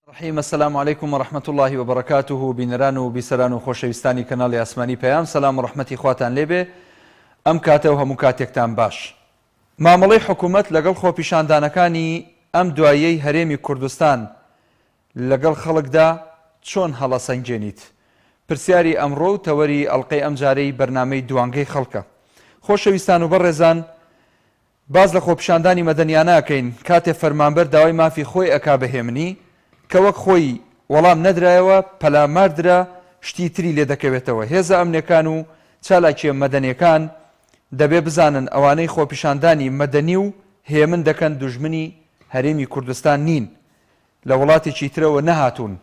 رحیم السلام علیکم و رحمت الله و برکاته. بینەران و بیسەران و خۆشەویستانی کەناڵی ئاسمانی پەیام، سەلام و ڕەحمەتی خواتان لێبێ. ئەم کاتە و هەموو کاتێکتان باش. مامەڵەی حکوومەت لەگەڵ خۆپیشاندانەکانی ئەم دوایەی هەرێمی کوردستان لەگەڵ خەڵکدا چۆن هەڵەسەنگێنیت؟ پرسیاری ئەمڕۆ و تەوەری ئەڵقەی ئەم جارەی بەرنامەی دوانگەی خەڵکە. خۆشەویستان و بەڕێزان، باز لە خۆپیشاندانی مەدەنیانەکەین کاتێ فەرمانبەر داوای مافی خۆی ئەکا بەهێمنی کە وەک خۆی وەڵام نەدرایەوە پەلاماردرا شتی تری لێ دەکەوێتەوە. هێزە ئەمنیەکان و چالاکیە مەدەنیەکان دەبێ بزانن ئەوانەی خۆپیشاندانی مەدەنی و هێمن دەکەن دوژمنی هەرێمی کوردستان نین، لە وڵاتێکی ترەوە نەهاتوون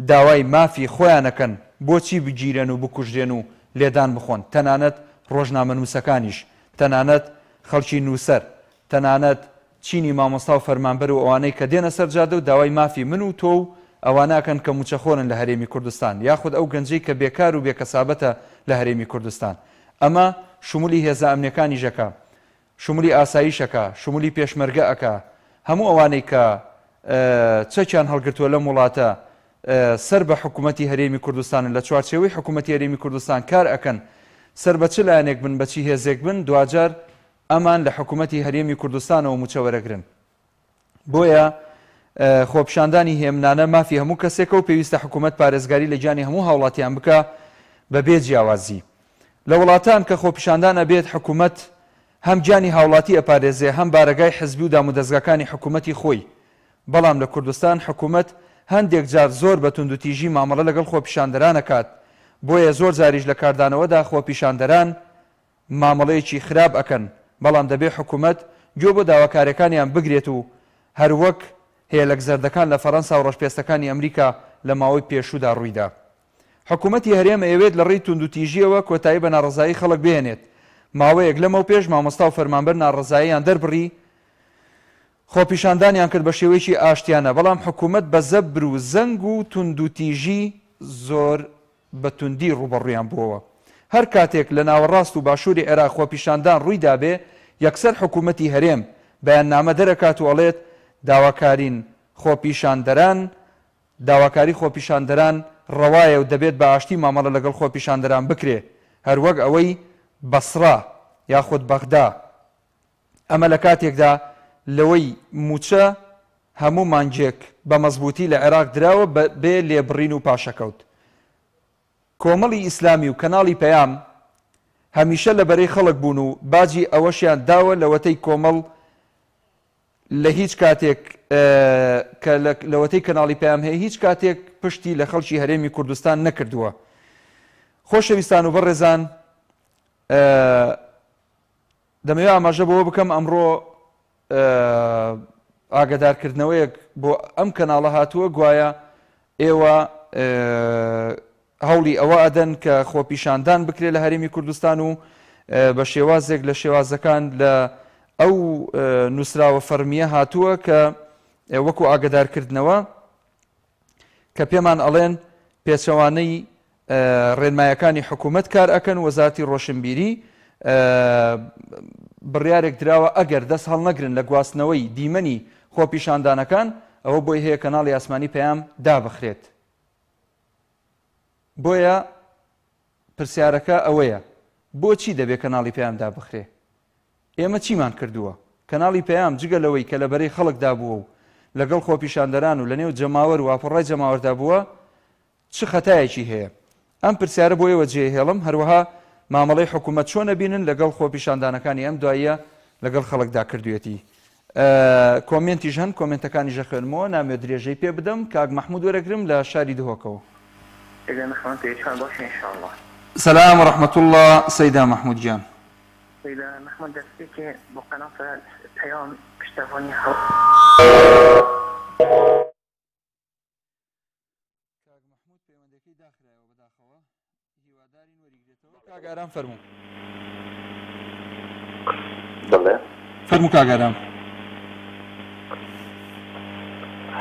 داوای مافی خۆیانەکەن بۆچی بگیرن و بکوژرێن و لێدان بخۆن. تەنانەت ڕۆژنامە نووسەکانیش، تەنانەت خەڵکی نووسەر، تەنانەت چینی مامۆستا و فەرمانبەر و ئەوانەی کە دێنە سەر جادە و داوای مافی من و تۆ و ئەوانەکەن کە موچەخۆرن لە هەرێمی کوردستان، یاخود ئەو گەنجەی کە بێکار و بێکەسابەتە لە هەرێمی کوردستان. ئەمە شمولی هێزە ئەمنیەکانی ژەکە، شمولی ئاساییشەکە، شمولی پێشمەرگە ئەکا. هەموو ئەوانەی کە چەکیان هەڵگرتووە لەم وڵاتە سەر بە حکوومەتی هەرێمی کوردستان لە چوارچێوەی حکوومەتی هەرێمی کوردستان کار ئەکەن، سەر بە چ لایەنێک بن، بەچی هێزێک بن، دوجار ئەمان لە حکوومەتی هەرێمی کوردستانەوە موچەوەرەگرن. بۆیە خۆپیشاندانی هێمنانە مافی هەموو کەسێکە و پێویستە حکوومەت پارێزگاری لە گیانی هەموو هاوڵاتیان بکە بەبێ جیاوازی. لە وڵاتان کە خۆپیشاندان ئەبێت حکوومەت هەم گیانی هاوڵاتی ئەپارێزێ، هەم بارەگای حزبی و دامودەستگاکانی حکوومەتی خۆی. بەڵام لە کوردستان حکوومەت هەندێک جار زۆر بە توندوتیژی مامەڵە لەگەڵ خۆپیشاندەران ئەکات. بۆیە زۆر جاریش لە کاردانەوەدا خۆپیشاندەران مامەڵەیەکی خراپ ئەکەن، بەڵام دەبێ حکوومەت گوێ بۆ داواکارەکانیان بگرێت و هەروەک هێلک زەردەکان لە فەڕەنسا و ڕەشپێستەکانی ئەمریکا لە ماوەی پێشوودا ڕوویدا. حکوومەتی هەرێمە ئەوێت لە ڕێی توندوتیژیەوە کۆتایی بە ناڕەزایی خەڵک بهێنێت. ماوەیەک لەمەو پێش مامۆستا و فەرمانبەر ناڕەزاییان دەربڕی، خۆپیشاندانیان کرد بە شێوەیەکی ئاشتیانە، بەڵام حکوومەت بە زەبر و زەنگ و توندوتیژی زۆر بە توندی ڕوبەڕوویان بووەوە. هەر کاتێک لە ناوەڕاست و باشووری عێراق خۆپیشاندان ڕوویدا بێ، یەکسەر حکوومەتی هەرێم بەیاننامە دەرەکات و ئەڵێت داواکاری خۆپیشاندەران ڕەوایە و دەبێت بە ئاشتی مامەڵە لەگەڵ خۆپیشاندەران بکرێ، هەروەک ئەوەی بەسڕا یاخود بەغدا. ئەمە لە کاتێکدا لەوەی موچە هەموو مانجێک بە مەزبوطی لە عێراق دراوە بێ لێبڕین و پاشەکەوت. کۆمەڵی ئیسلامی و کەناڵی پەیام هەمیشە لەبەرەی خەڵک بوون و باجی ئەوەشیان داوە لەوەتەی کۆمەڵ لە هیچ کاتێک کە لەوەتەی کەناڵی پەیام هەیە هیچ کاتێک پشتی لە خەڵکی هەرێمی کوردستان نەکردووە. خۆشەویستان و بەڕێزان، دەمەوێت ئاماژە بەوە بکەم ئەمڕۆ ئاگادارکردنەوەیەک بۆ ئەم کەناڵە هاتووە، گوایە ئێوە هەوڵی ئەوە ئەدەن کە خۆپیشاندان بکرێت لە هەرێمی کوردستان و بە شێوازێک لە شێوازەکان لە ئەو نووسراوە فەرمیە هاتووە کە وەکو ئاگادارکردنەوە کە پێمان ئەڵێن پێچەوانەی ڕێنمایەکانی حکوومەت کار ئەکەن. وەزارەتی ڕۆشنبیری بڕیارێک دراوە ئەگەر دەست هەڵ نەگرن لە گواستنەوەی دیمەنی خۆپیشاندانەکان، ئەوە بۆی هەیە کەناڵی ئاسمانی پەیام دابخرێت. بۆیە پرسیارەکە ئەوەیە، بۆچی دەبێت کەناڵی پەیام دابخرێ؟ ئێمە چیمان کردووە؟ کەناڵی پەیام جگە لەوەی کە لەبەرەی خەڵکدا بووە و لەگەڵ خۆپیشاندەران و لە نێو جەماوەر و ئاپۆڕای جەماوەردا بووە، چ خەتایەکی هەیە؟ ئەم پرسیارە بۆ ئێوە جێهێڵم، هەروەها مامەڵەی حکوومەت چۆن ئەبینن لەگەڵ خۆپیشاندانەکانی ئەم دواییە لەگەڵ خەڵکدا کردوێتی. کۆمنتیش هەن، کۆمنتەکانی ژەخێنمەوە، نامێ درێژەی پێ بدەم. کاک مەحموود وەرەگرم لە شاری دهۆکەوە. سلام و رحمة الله سيدة محمود جان. سيدة محمود دستيك بقناة بيام اشتغلني کاک ئارام فەرموو. فەرموو کاک ئارام.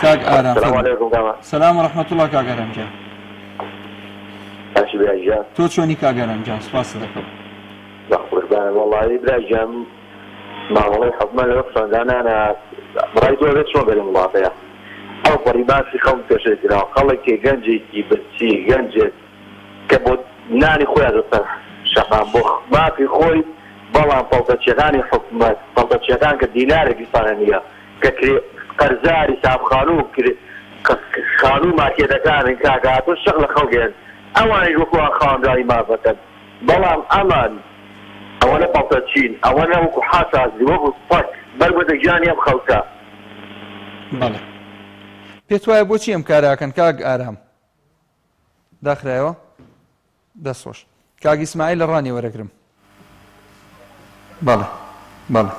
کاک ئارام فەرموو. سلام و رحمة الله کاک ئارام جان. تۆ چۆنی کاک ئارام جان؟ سوپاس دەکەم. والله براجم مامەڵەی حکومەت لە وەختەندانانە بڕای تۆ بێت چۆن بێت وڵاتەیە ئەو بەڕیباسی خەڵک پێشێتراوە خەڵکی گەنجێکی برچی گەنجێت کە بۆ نانی خۆیان دەسەر شەقام بۆ مافی خۆی بەڵام پەڵتەچیەکانی حکوومەت پەڵتەچیەکان کە دینارێکی سانە نییە کە قەرزاری سابخانوو خانوو مارکێتەکانن کاگاتۆ شەق لە خەڵگێن ئەوانەی وەکووان خاوەندانی مافەکەن بەڵام ئەمان ئەوەنە پەڵتەچین ئەوەنە وەکو حاسازی وەکو سپەک بەربەدە گیانی ئەم خەڵکە. بەڵێ پێت وایە بۆچی ئەم کاراکەن کاک ئارام داخرایەوە دەستخۆش کاک ئیسماعیل لە ڕانی وەرەگرم. بەڵێ بەڵێ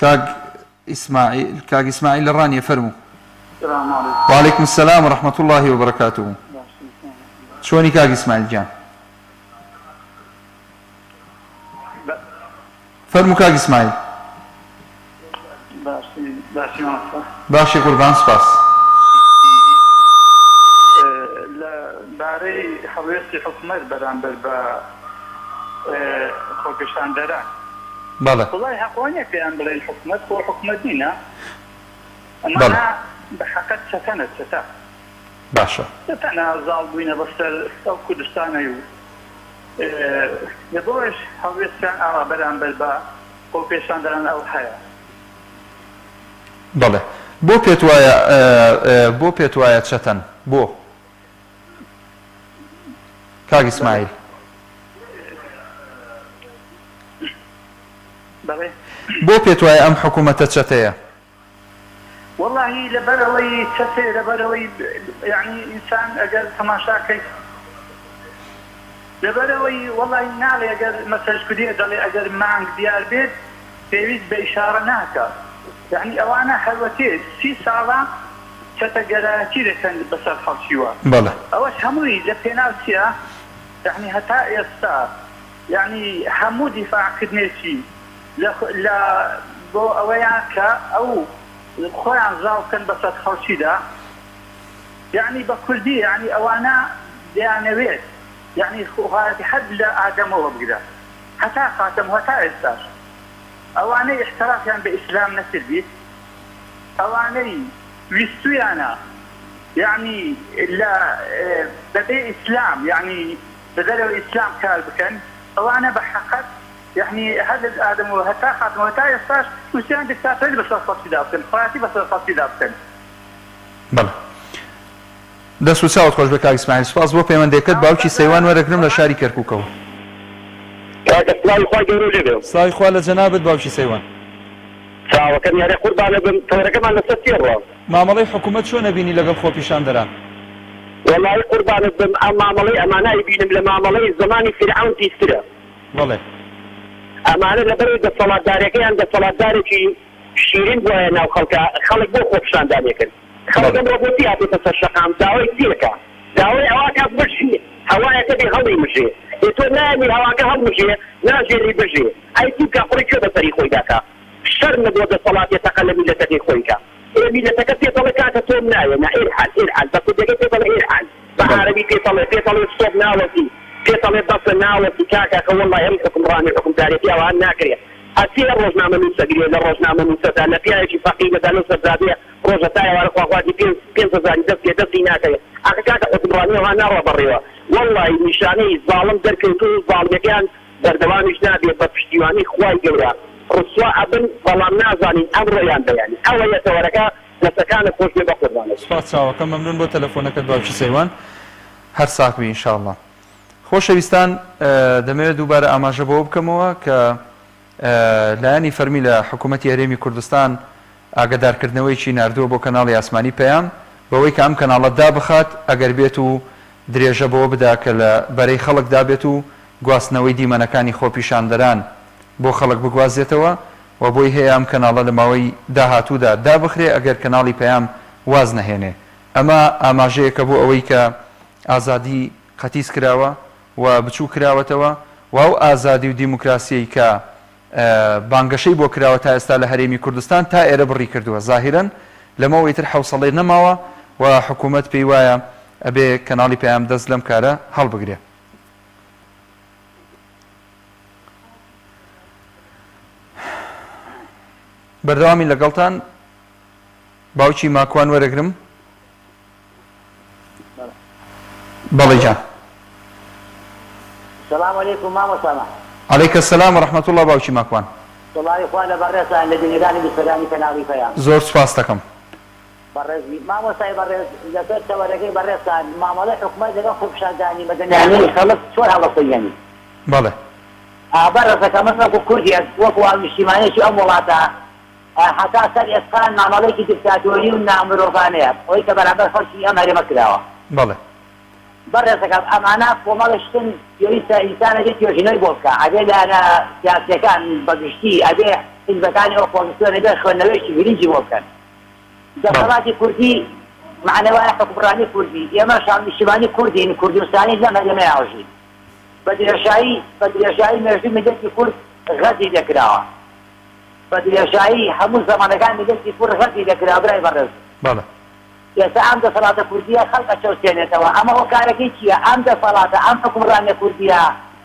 کاک ئیسماعیل لە ڕانیە فەرموو. وعلیکم السلام ورحمة الله وبركاته. چۆنی کاک ئیسماعیل جان؟ فەرموو کاک ئیسماعیل. باشی قوربان سپاس. لەبارەی هەڵوێستی حکوومەت بەرامبەر بە خۆپیشاندەران بەڵێ وڵای حەقوانیە پێیان بڵێن حکوومەت بۆ حکوومەت نینە ئەمانە بە حەقەت چەتەنە چەتە باشە چەتەنە زاڵ بووینە بەسەر ئەو کوردستانەی و لەبۆش هەڵوێستیان ئاوا بەرامبەر بە خۆپیشاندەران ئەو هەیە. بەڵێ بۆ پێت وایە چەتەن بۆ کاک ئیسماعیل؟ بۆ پێت وایە ئەم حکوومەتە چەتەیە؟ والله لەبەرەوەی چەتێ لەبەرەوەی یعنی ئینسان ئەگەر تەماشاکەیت لەبەرەوەی وڵی ناڵێ ئەگەر مەسەجکودێ دەڵێ ئەگەر مانگ دیار بێت پێویست بە ئیشارە ناکات یعنی ئەوانە هەروەتێ 30 ساڵە چەتە گەرایەتی دەکەن بەسەر خەڵکیوە. ئەوەش هەمووی لە پێناوچیە یعنی هەتا ئێستا یعنی هەموو دیفاعکردنێکی بۆ ئەوەیان کە ئەو خۆیان زاڵکەن بەسەر خەڵکیدا یعنی بە کوردی یعنی ئەوانە دەیانەوێت یعنی خۆهاتی حەد لە ئادەمەوە بگرە هەتا خاتم هەتا ئێستاش ئەوانەی احترافیان بە ئیسلام نەکردیت ئەوانەی ویستویانە یعنی بەبێ ئیسلام یعنی بەدەرەوە ئیسلام کار بکەن ئەوانە بە حەقەت یعنی هەد ئادەمەوە هەتا خاتم هەتا ئێستاش ویستیان دیکتاتۆری بەسەر خەڵکیدا بکەن خۆیاتی بەسەر خەڵکیدا بکەن. بەڵێ دەست و چاوت خۆش بە کاک ئیسماعیل سپاس بۆ پەیوەندیەکەت باوکی سەیوان وەرەگرم لە شاری کەرکووکەوە. سڵاوی خوا لە جەنابەت باوکی سەیوان. چاوەکەم یارێ قوربانە بم تەوەرەکەمان لەسەر تێڕوە. مامەڵەی حکوومەت چۆنە بینی لەگەڵ خۆپیشاندەران؟ وەڵی قوربانت بم ئەم مامەڵەی ئەمانای بینم لە مامەڵەی زمانی فرعون پیسترە. بەڵێ ئەمانە لەبەرەوەی دەسەڵاتدارەکەیان دەسەڵاتدارێکی شیرین بۆیە ناو خەڵکە خەڵک بۆ خۆپیشاندانیەکەن خەڵکم ڕۆبۆتی هاتێتە سەر شەقام داوای چیەکە داوای ئەواکە بژێ هەوایەکە بێ هەڵی مژێ تۆ نامی هەواکە هەڵمژێ ناژێری بژێ ئەیتی کاپڕی کوێ بەسەری خۆی داکا شەر نەبووە دەسەڵاتێتەکە لە میلەتەکەی خۆیکە میلەتەکە پێتەڵێ کاتە تۆم نایە نا ئێرحال ئێرحال بە کوردەکە پێتەڵێ ئێرحال بە عەرەبی پێتەڵێ سۆب ناوەتی پێتەڵێ بەسە ناوەتی کاکەکە وەڵڵای هەم حکومڕانی حکومدارێتی ئەوان ناکرێت هەچی لە ڕۆژنامە نووسەگرێ لە ڕۆژنامە نووسەدا لە پیاوێکی فەقیرەدا لەو سەرزادەیە ڕۆژە تایوارە خواخواتی 5,000 دەست پێ دەستی ناکەوێت ئەخە کاتە حکومڕانی ئەوان ناڕە بەڕێوە وەڵڵای نیشانەی زاڵم دەرکەوت و زاڵمەکان بەردەوامیش نابێت بە پشتیوانی خوای گەورە ڕسوا ئەبن بەڵام نازانین ئەمڕۆیان بەیانی ئەوە یەتەوەرەکە دەستەکانە خۆش بێ بە قوربانە. سپاس چاوەکەم مەمنون بۆ تەلەفۆنەکەت باوکی سەیوان هەر ساک بی ئینشاءڵڵا. خۆشەویستان دەمەوێت دووبارە ئاماژە بۆ بکەمەوە کە لایەنی فەرمی لە حکوومەتی هەرێمی کوردستان ئاگادارکردنەوەیکی ناردووە بۆ کەناڵی ئاسمانی پەیام بەوەی کە ئەم کەناڵەت دابخات ئەگەر بێت و درێژە بۆ بدا کە لە بەرەی خەڵکدا بێت و گواستنەوەی دیمەنەکانی خۆپیشاندەران بۆ خەڵک بگوازێتەوە و بۆی هەیە ئەم کەناڵە لە ماوەی داهاتوودا دابخرێ ئەگەر کەناڵی پەیام واز نەهێنێ. ئەمە ئاماژەیەکە بۆ ئەوەی کە ئازادی قەتیس کراوە و بچوو کراوەتەوە و ئەو ئازادی و دیموکراسیەی کە بانگەشەی بۆ کراوە تا ئێستا لە هەرێمی کوردستان تا ئێرە بڕی کردووە زاهیرەن لەمەوەی تر حوسەڵێ نەماوە و حکوومەت پێی وایە ئەبێ کەناڵی پەیام دەست لەم کارە هەڵبگرێ. بەردەوامی لەگەڵتان باوکی ماکوان وەرەگرم بەڵێ جان السلام عليكم مامۆستا. عەلەیکە السەلام وەرەحمەتوڵڵا باوکی ماکوان. سڵاوی خوا لە بەڕێزان لە دنیاگانی بسەلانی کەناڵی پەیام. زۆر سوپاس دەکەم. بەڕێزی مامۆستای بەڕێز لەسەر تەوەرەکەی بەڕێزان مامەڵەی حکومەت لەگەڵ خۆپیشاندانی مەدەنیانی خەڵک چۆن هەڵەسەنگێنی. بەڵێ. بەڕێزەکە من وەکو کوردێک وەکو نیشتیمانێکی ئەم وڵاتە حتا سەر ئێسقان مامەڵەیەکی دیکتاتۆری و نامرۆڤانەیە ئەوەی کە بەرامبەر خەڵکی ئەم هەرێمە کراوە. بەڵێ. بەڕێزەکە ئەمانە کۆمەڵشتن پێویستە ئینسانەکە توێژینەی بۆ بکە ئەبێ لایەنە سیاسیەکان بەگشتی ئەبێ حیزبەکانی ئۆپۆزیسیۆن ئەبێ خوێندنەوەیکی گرنگی بۆ بکەن. دەسەڵاتی کوردی معنەوایە حکومڕانی کوردی ئێمە نیشتیمانی کوردین کوردستانی لەم هەرێمەیە ئاژین بە درێژایی مێژووی ملەتی کورد غەزی لێکراوە بە درێژایی هەموو زەمانەکان ملەتی کورد غەزی لێکراوە برای بەڕێز. بەڵێ. ئێستا ئەم دەسەڵاتە کوردیە خەڵکە چەوسێنێتەوە ئەمە هۆکارەکەی چییە؟ ئەم دەسەڵاتە ئەم حکومڕانیە کوردیە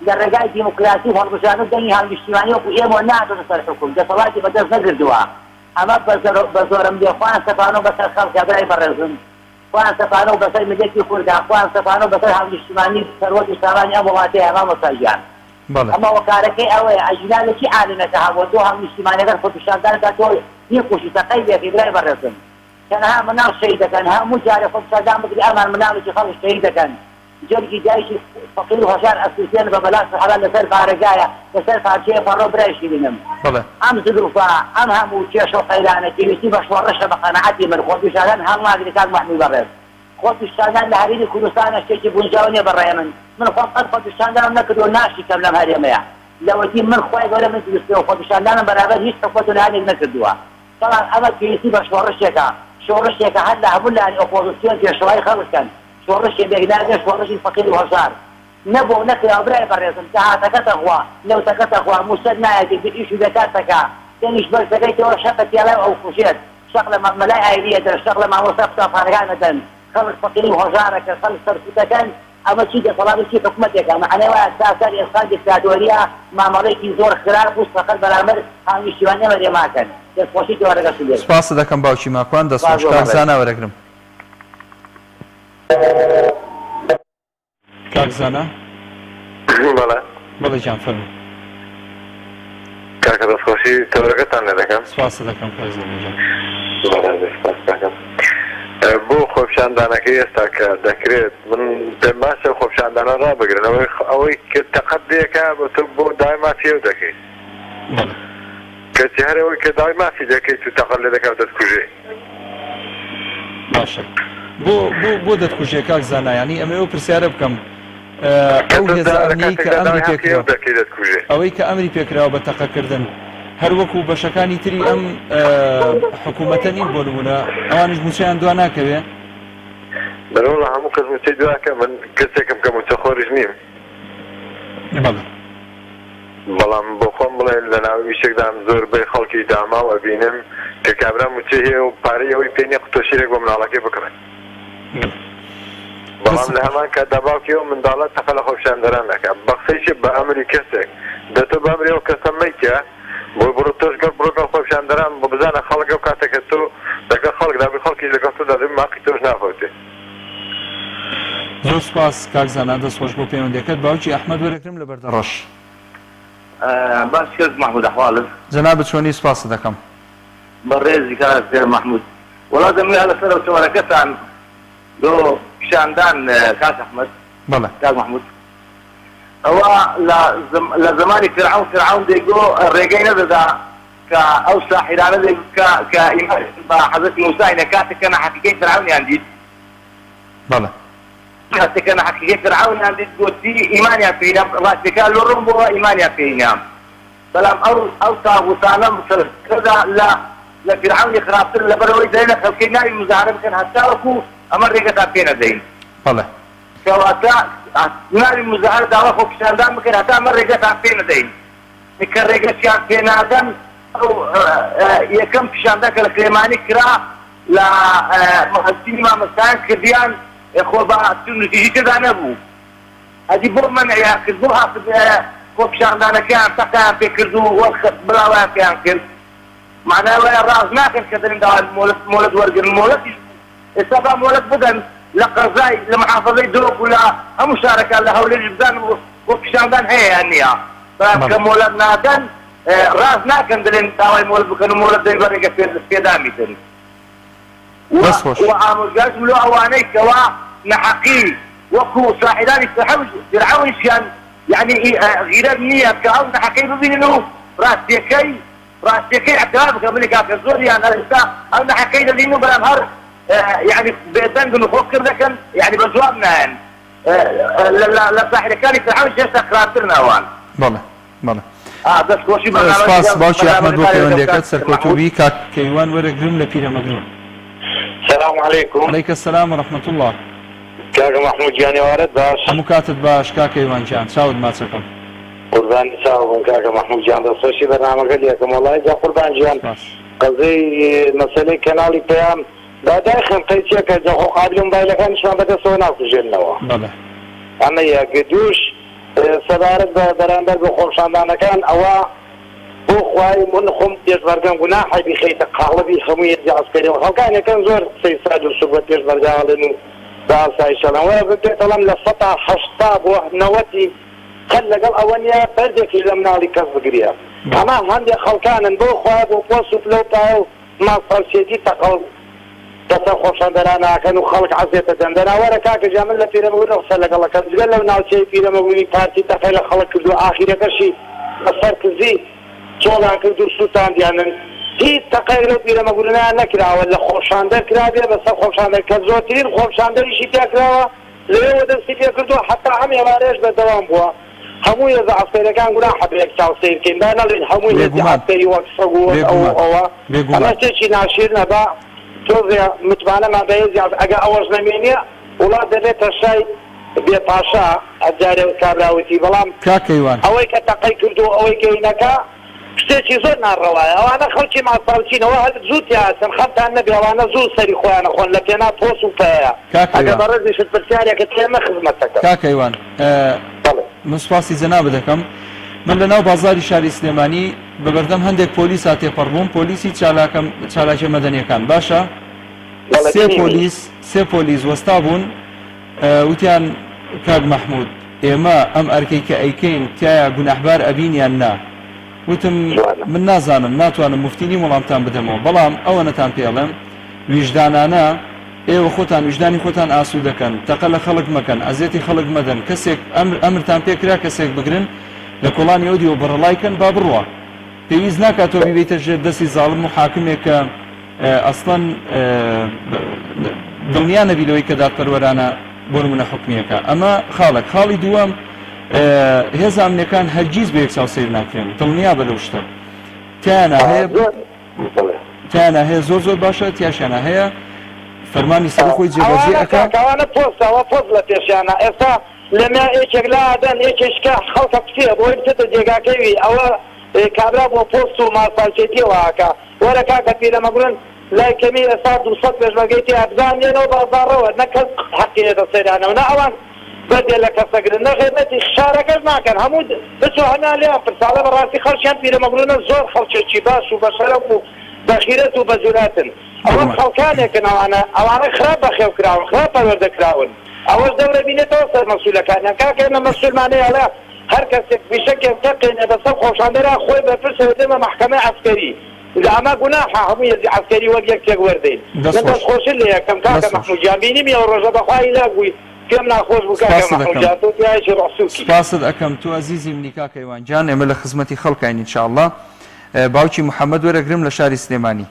لە ڕێگای دیموکراسی و هەڵبژاردن دەنگی هەڵنیشتیمانی وەکو ئێمە نادۆتە سەر حکوم دەسەڵاتی بەدەست نەگردووە. ئەمە بە زۆرم لێ خوان سەپانۆ بەسەر خەڵکە برای بەڕێزم خوان سەپانۆ بەسەر ملەتی کوردە خوان سەپانۆ بەسەر هەڵنیشتیمانی سەرۆکی ساڵانی ئەم وڵاتەیە مامۆستاجان. ئەمە هۆکارەکەی ئەوەیە ئەژینالێکی عالمەکە هەبووە تۆ هەڵنیشتیمانیەکان خۆپیشاندانەکە تۆ یەکوشی تەقەی لێکی برای بەڕێزم كانها مناو شهيد كان ها مجاري خب صدام بدي امان مناو شي خلص شهيد كان جرجي جايش فقير وهشان اساسيا ببلاش حلال لسر فارقايا لسر فارشيه فرو بريشي لنم ام زدوفا ام هم وشيش وقيلانه كيسي باش ورشه بقناعتي من خود شغلان هم ما ادري كان محمود بريس خود الشغلان لهريدي كردستان اشتي بونجاوني بريمن من خود الشغلان نكدو ناشي كملم هريميا لو تي من خوي ولا من تسوي خود الشغلان برابر هيك حكومه هذه نكدوها طبعا اما كيسي باش ورشه شورشێکە هەر لە هەموو لایەن ئۆپۆزیسیۆن پێشەوای خەڵکن شۆڕشی بێگناگە شۆڕشی فەقیر و هەژار نەبوو نەکرا برای بەڕێزم تەهاتەکەتە خوا نەوتەکەتە خوا موسەد نایەتی ئیشی دەکاتەکە تێنیش بەرزەکەیتەوە شەقە پیاڵای ئەو کوشێت شەق لە مەلای ئایریەتە شەق لە مامۆستا قوتابخانەکانەدەن خەڵک فەقیر و هەژارەکە خەڵک سەرکوتەکەن ئەمە چی دەسەڵاتی چی حکومەتێکە معنەی وایە ساسەر ئێستا دیکتاتۆریە مامەڵەیەکی زۆر خراپ و فەقەت بەرامبەر هەڵنیشتیمانی وەرێماکەن دەستخۆشی تێوەرەگەشت لێت. سپاس دەکەم باوکی ماکوان دەستخۆش کاکزانە وەرەگرم. کاکزانە بەڵێ بەڵێ جان فەرموو. کاکە دەستخۆشی تێوەرەگەتان لێ دەکەم. سپاس دەکەم کاکزانە جان. سپاس دەکەم. بۆ خۆپیشاندانەکەی ئێستا کە دەکرێت من پێم باشە خۆپیشاندانە ڕابگرن ئەوەی کە تەقەت دێکە بۆ داوای مافی ئەو دەکەیت کەچی هەرەوەی کە داوای مافی دەکەیت و تەقەت لێ دەکات دەستکوژێ. باشە بۆ دەتکوژێ کاکزانە ینی ئەمە ئەو پرسیارە بکەم ئەو هێزانەی کە ئەمری پێکراوە ئەوەی کە ئەمری پێکراوە بە تەقەکردن هەر وەکو بەشەکانی تری ئەم حکوومەتە نین بۆ نمونە ئەوانش موچیان دوا ناکەوێ بەرەوڵە هەموو کەس موچەی دواکە من کەسێکم کە موچەخۆریش نیم بەڵام بۆ خۆم بڵێ لە ناوی ویشێکدام زۆربەی خەڵکی داماوە بینم کە کابرا موچەی هەیە و پارەی ئەوەی پێی نییە قوتۆشیرێک بۆ مناڵەکەی بکڕێن بەڵام لە هەمان کە دەباوکیەوە منداڵە تەقە لە خۆپیشاندەران نەکە بەخسەیشی بە ئەمری کەسێک دەتۆ بە ئەمری ئەو کەسە مەیکە بۆ بڕۆ تۆش گەڵ بڕۆگەڵ خۆپیشاندەران بۆ بزانە خەڵک ئەو کاتێکە تۆ لەگەڵ خەڵک دابی خەڵکی لەگەڵ تۆ دەدەبی ماقی تۆش نافەوتێ. زۆر سپاس کاکزانە دەستخۆش بۆ پەیوەندیەکەت باوکی ئەحمەد وەرەگرم لە بەردەڕەش. باش کرد محمود أحوالك جناب چۆنی سپاس دەکەم. بەڕێزی کاک محمود وڵا دەموی هەلە سەر چۆرەکەتان دۆ پیشاندان کاک ئەحمەد بەڵێ کاک محمود ئەوە لە زمانی فرعون دەیگۆ ڕێگەی نەدەدا کە ئەو ساحیرانە کە ئیمان بە حەزەتی موسای نەکاتێکە نەحەقیقەی فرعونیان دیت بەڵێ کاتێکە نەحەقیقەی فرعونیان دیت گوتی ئیمانیان پێینا ڕاستیەکە لۆ ڕوون بووە ئیمانیان پێینا بەڵام ئەو تاغوتانە مسلسلکەدا لە فرعونی خراپتر لەبەرەوەی دەیەنە خەڵکەی ناوی مزاحرە بکەن هەتا وەکو ئەمە ڕێگەتان پێ نەدەین. بەڵێ کەواتە ناوی مزاحرە داوا خۆپیشاندان بکەن هەتا ئەمە ڕێگەتان پێ نەدەین کە ڕێگەشیان پێ نادەن ئەو یەکەم پیشاندان کە لە کرێمانی کرا لە مەحەسینی مامەستان کردیان خۆ بە نتیجەی تێدا نەبوو ئەدی بۆ مەنعیان کرد بۆ خۆپیشاندانەکەیان تەقیان پێ کرد و بڵاویان پێیان کرد معناه راس ناكل كذا داوي مولد ورقن مولد السبع مولد بدن لقرزاي لمحافظي دوك ولا مشاركه لهول الجبزان وكشاندان هي يعني فكمولد نادن راس ناكن دلين داوي مولد بكنو مولد دين برقه في داميتن بس وش وعامل جالس ملو اواني كوا نحقي وكو صاحبان فرعون شان يعني غير النية كأو نحقي ببينه راسيكي اعتراف قبل كاك الزوري انا لسه او نحقي لانه بالامهر يعني بيتنقل نفكر لكن يعني بجوابنا يعني لا صاحب كان فرعون شان تقراتنا اوان بله بله بس كوشي سپاس باوکی احمد بو پەیوەندیەکەت سەرکەوتوبی کاک کەیوان وەرەگرم لە پیرە مەگرون. السلام عليكم. عليك السلام ورحمة الله. كاكا محمود جاني وارد باش. هەموو کاتت باش کاک کەیوان چاود ماچەکەم. قربان ساوم كاكا محمود جان دەستۆشی بەرنامەکە لێکم وڵای جا قوربان گیان قەزەی مەسەلەی کەناڵی پەیام دادایخم قەیچێکە جەخۆ قابل مۆبایلەکانیشمان بەدەستەوە ناکوژێنەوە. بەڵێ. ئەمە یەکە دووش سەبارەت بە بەرامبەر بە خۆشاندانەکان ئەوە بۆ خوای من خۆم پێشبەرگەم گوناحی بخەیتە قاڵبی هەموو یەکی عەسکەریەوە خەڵکانەکان زۆر قسەی ساد و سوبەت پێشبەرگاڵن و باسایشەڵەن وە بێتەڵەم لە 180 بۆ 90 قەت لەگەڵ ئەوە نیە بەردێکی لە مناڵی کەس بگرێ. ئەمە هەندێک خەڵکانن بۆ خوای بۆ پۆست و پلە و پایە و ماسپەرسێتی تەقەڵ دەسە خۆشەندەراناکەن و خەڵک عەزێتە دەندەناوەرە کاکە جا من لە پیرەمەگوونە قسە لەگەڵەکەم جگەل لەو ناوچەی پیرەمەگوونی پارتی تەقەی لە خەڵک کردو ئاخیرەکەشی بەسەر کردی چۆڵان کرد و سووتاندیانن هیچ تەقەی لەو پیرەمەگوونیان نەکراوە لە خۆشاندەر کرابێ بەسەر خۆشاندەر کە زۆرترین خۆشاندەریشی تیا کراوە لەوێوە دەستی پێ کردووە حتا ئەم ئێوارەیەش بەردەوام بووە هەموو هێزە عەسکەریەکان گونا حەبرێک چاوسەیرکەین با نەڵێن هەموو هێزی عەسکەری وەک سەگووە ئەوە ئەمە شتێکی ناشیر نەبا تۆزێ متمانەمان بە هێزی ئەگە ئەوەش نەمێنێ وڵات دەبێتە شای بێپاشا ئەجارێ کابراوەتی بەڵام ئەوەی کە تەقەی کردو ئەوەی گەینەکە شتێکی زۆر ناڕەوایە ئەوانە خەڵکی ماساڵچینەوە هەر زوو تیاسن خەمتان نەبێ ئەوانە زوو سەری خۆیانە خۆن لە پێنا پۆست و پەیە ئەگە بەڕێزی شت پرسیارێکە تێمە خزمەتەکە کاکەیوان من سوپاسی جەنابە دەکەم من لە ناو بازاری شاری سلێمانی بەبەردەم هەندێک پۆلیس هاتێپەڕبووم پۆلیسی چالاکی مەدەنیەکان باشە سێ پۆلیس وەستا بوون وتیان کاک مەحموود ئێمە ئەم ئەرکەی کە ئەیکەین تایە گونەحبار ئەبینیان نا وتم من نازانم ناتوانم مفتینی وەڵامتان بدەمەوە بەڵام ئەوە نەتان پێڵێم ویژدانانە ئێوە خۆتان ویژدانی خۆتان ئاسوو دەکەن تەقە لە خەڵک مەکەن ئەزێتی خەڵک مەدەن کەسێک ئەمرتان پێکرا کەسێک بگرن لە کۆڵانی ئەودیۆ بەڕەڵایکەن با بڕوە پێویست ناکاتەوە بیبێتە ژێر دەستی زاڵم و حاکمێک کە ئەسڵەن دڵنیا نەبیلەوەی کە دادپەروەرانە بۆ نمونە حکمیەکە ئەمە خاڵک خاڵی دووەم هێز ئەمنیەکان هەرگیز بە یەک چاوسەیر ناکرێن دڵنیا بە لەو شتە تیانە هەیە زۆر باشە تیاشیانە هەیە فەرمانی سەر خۆی جێبەجێ ئەکا ئەوانە پۆستەوە پۆست لە پێشیانە ئێستا لەمە یەکێک لادەن یەکێشکە خەڵکە پسێ بۆی بچێتە جێگاکەوی ئەوە کابرا بۆ پۆست و ماسپالچێتیەوەکە وەرە کاکە پیرەمەگوڵن لای کەمی ئێستا 200 پێشمەرگەیتی ئەبزانێنەوە بازاڕەوە نەکەس حەقێتە سەیرانەوە نە ئەوان بەدێ لە کەسەگرن نەخێنەتی شارەکەش ناکەن هەموو بچۆ هەنا لێیان پرساڵە بەڕاستی خەڵکیان پیرەمەگوڵنە زۆر خەڵکێکی باش و بەشەرەف و بەخیرەت و بەجوراتن ئەوە خەڵکانێکن ئەوانە خراپ بەخێوکراون خراپ پەروەردەکراون ئەوەش دەورە بینێتەوە سەر مەسوولەکانیان کاکەمە مەسوولمانەیەڵە هەر کەسێک بیشەکێک تەقێنێ بەسەر خۆشاندەرا خۆی بەپرسەوە دێمە مەحکەمەی عەسکەری ئەمە گوناحە هەموو هێزی عەسکەری وەک یەکێک وەردەین من دەستخۆشن لە یەکەم کاکە مەحموود گیان بینیم ئەو ڕۆژە بەخوای لاگووی پێم ناخۆش بوو کاکە مەحموود گیان تۆ تیایەکی ڕەسووکی سپاست ئەەکەم تو عەزیزی منی کاکەیوان گیان ئێمە لە خزمەتی خەڵکین ئینشاءڵڵا باوکی محەممەد وەرەگرم لە شاری سلێمانی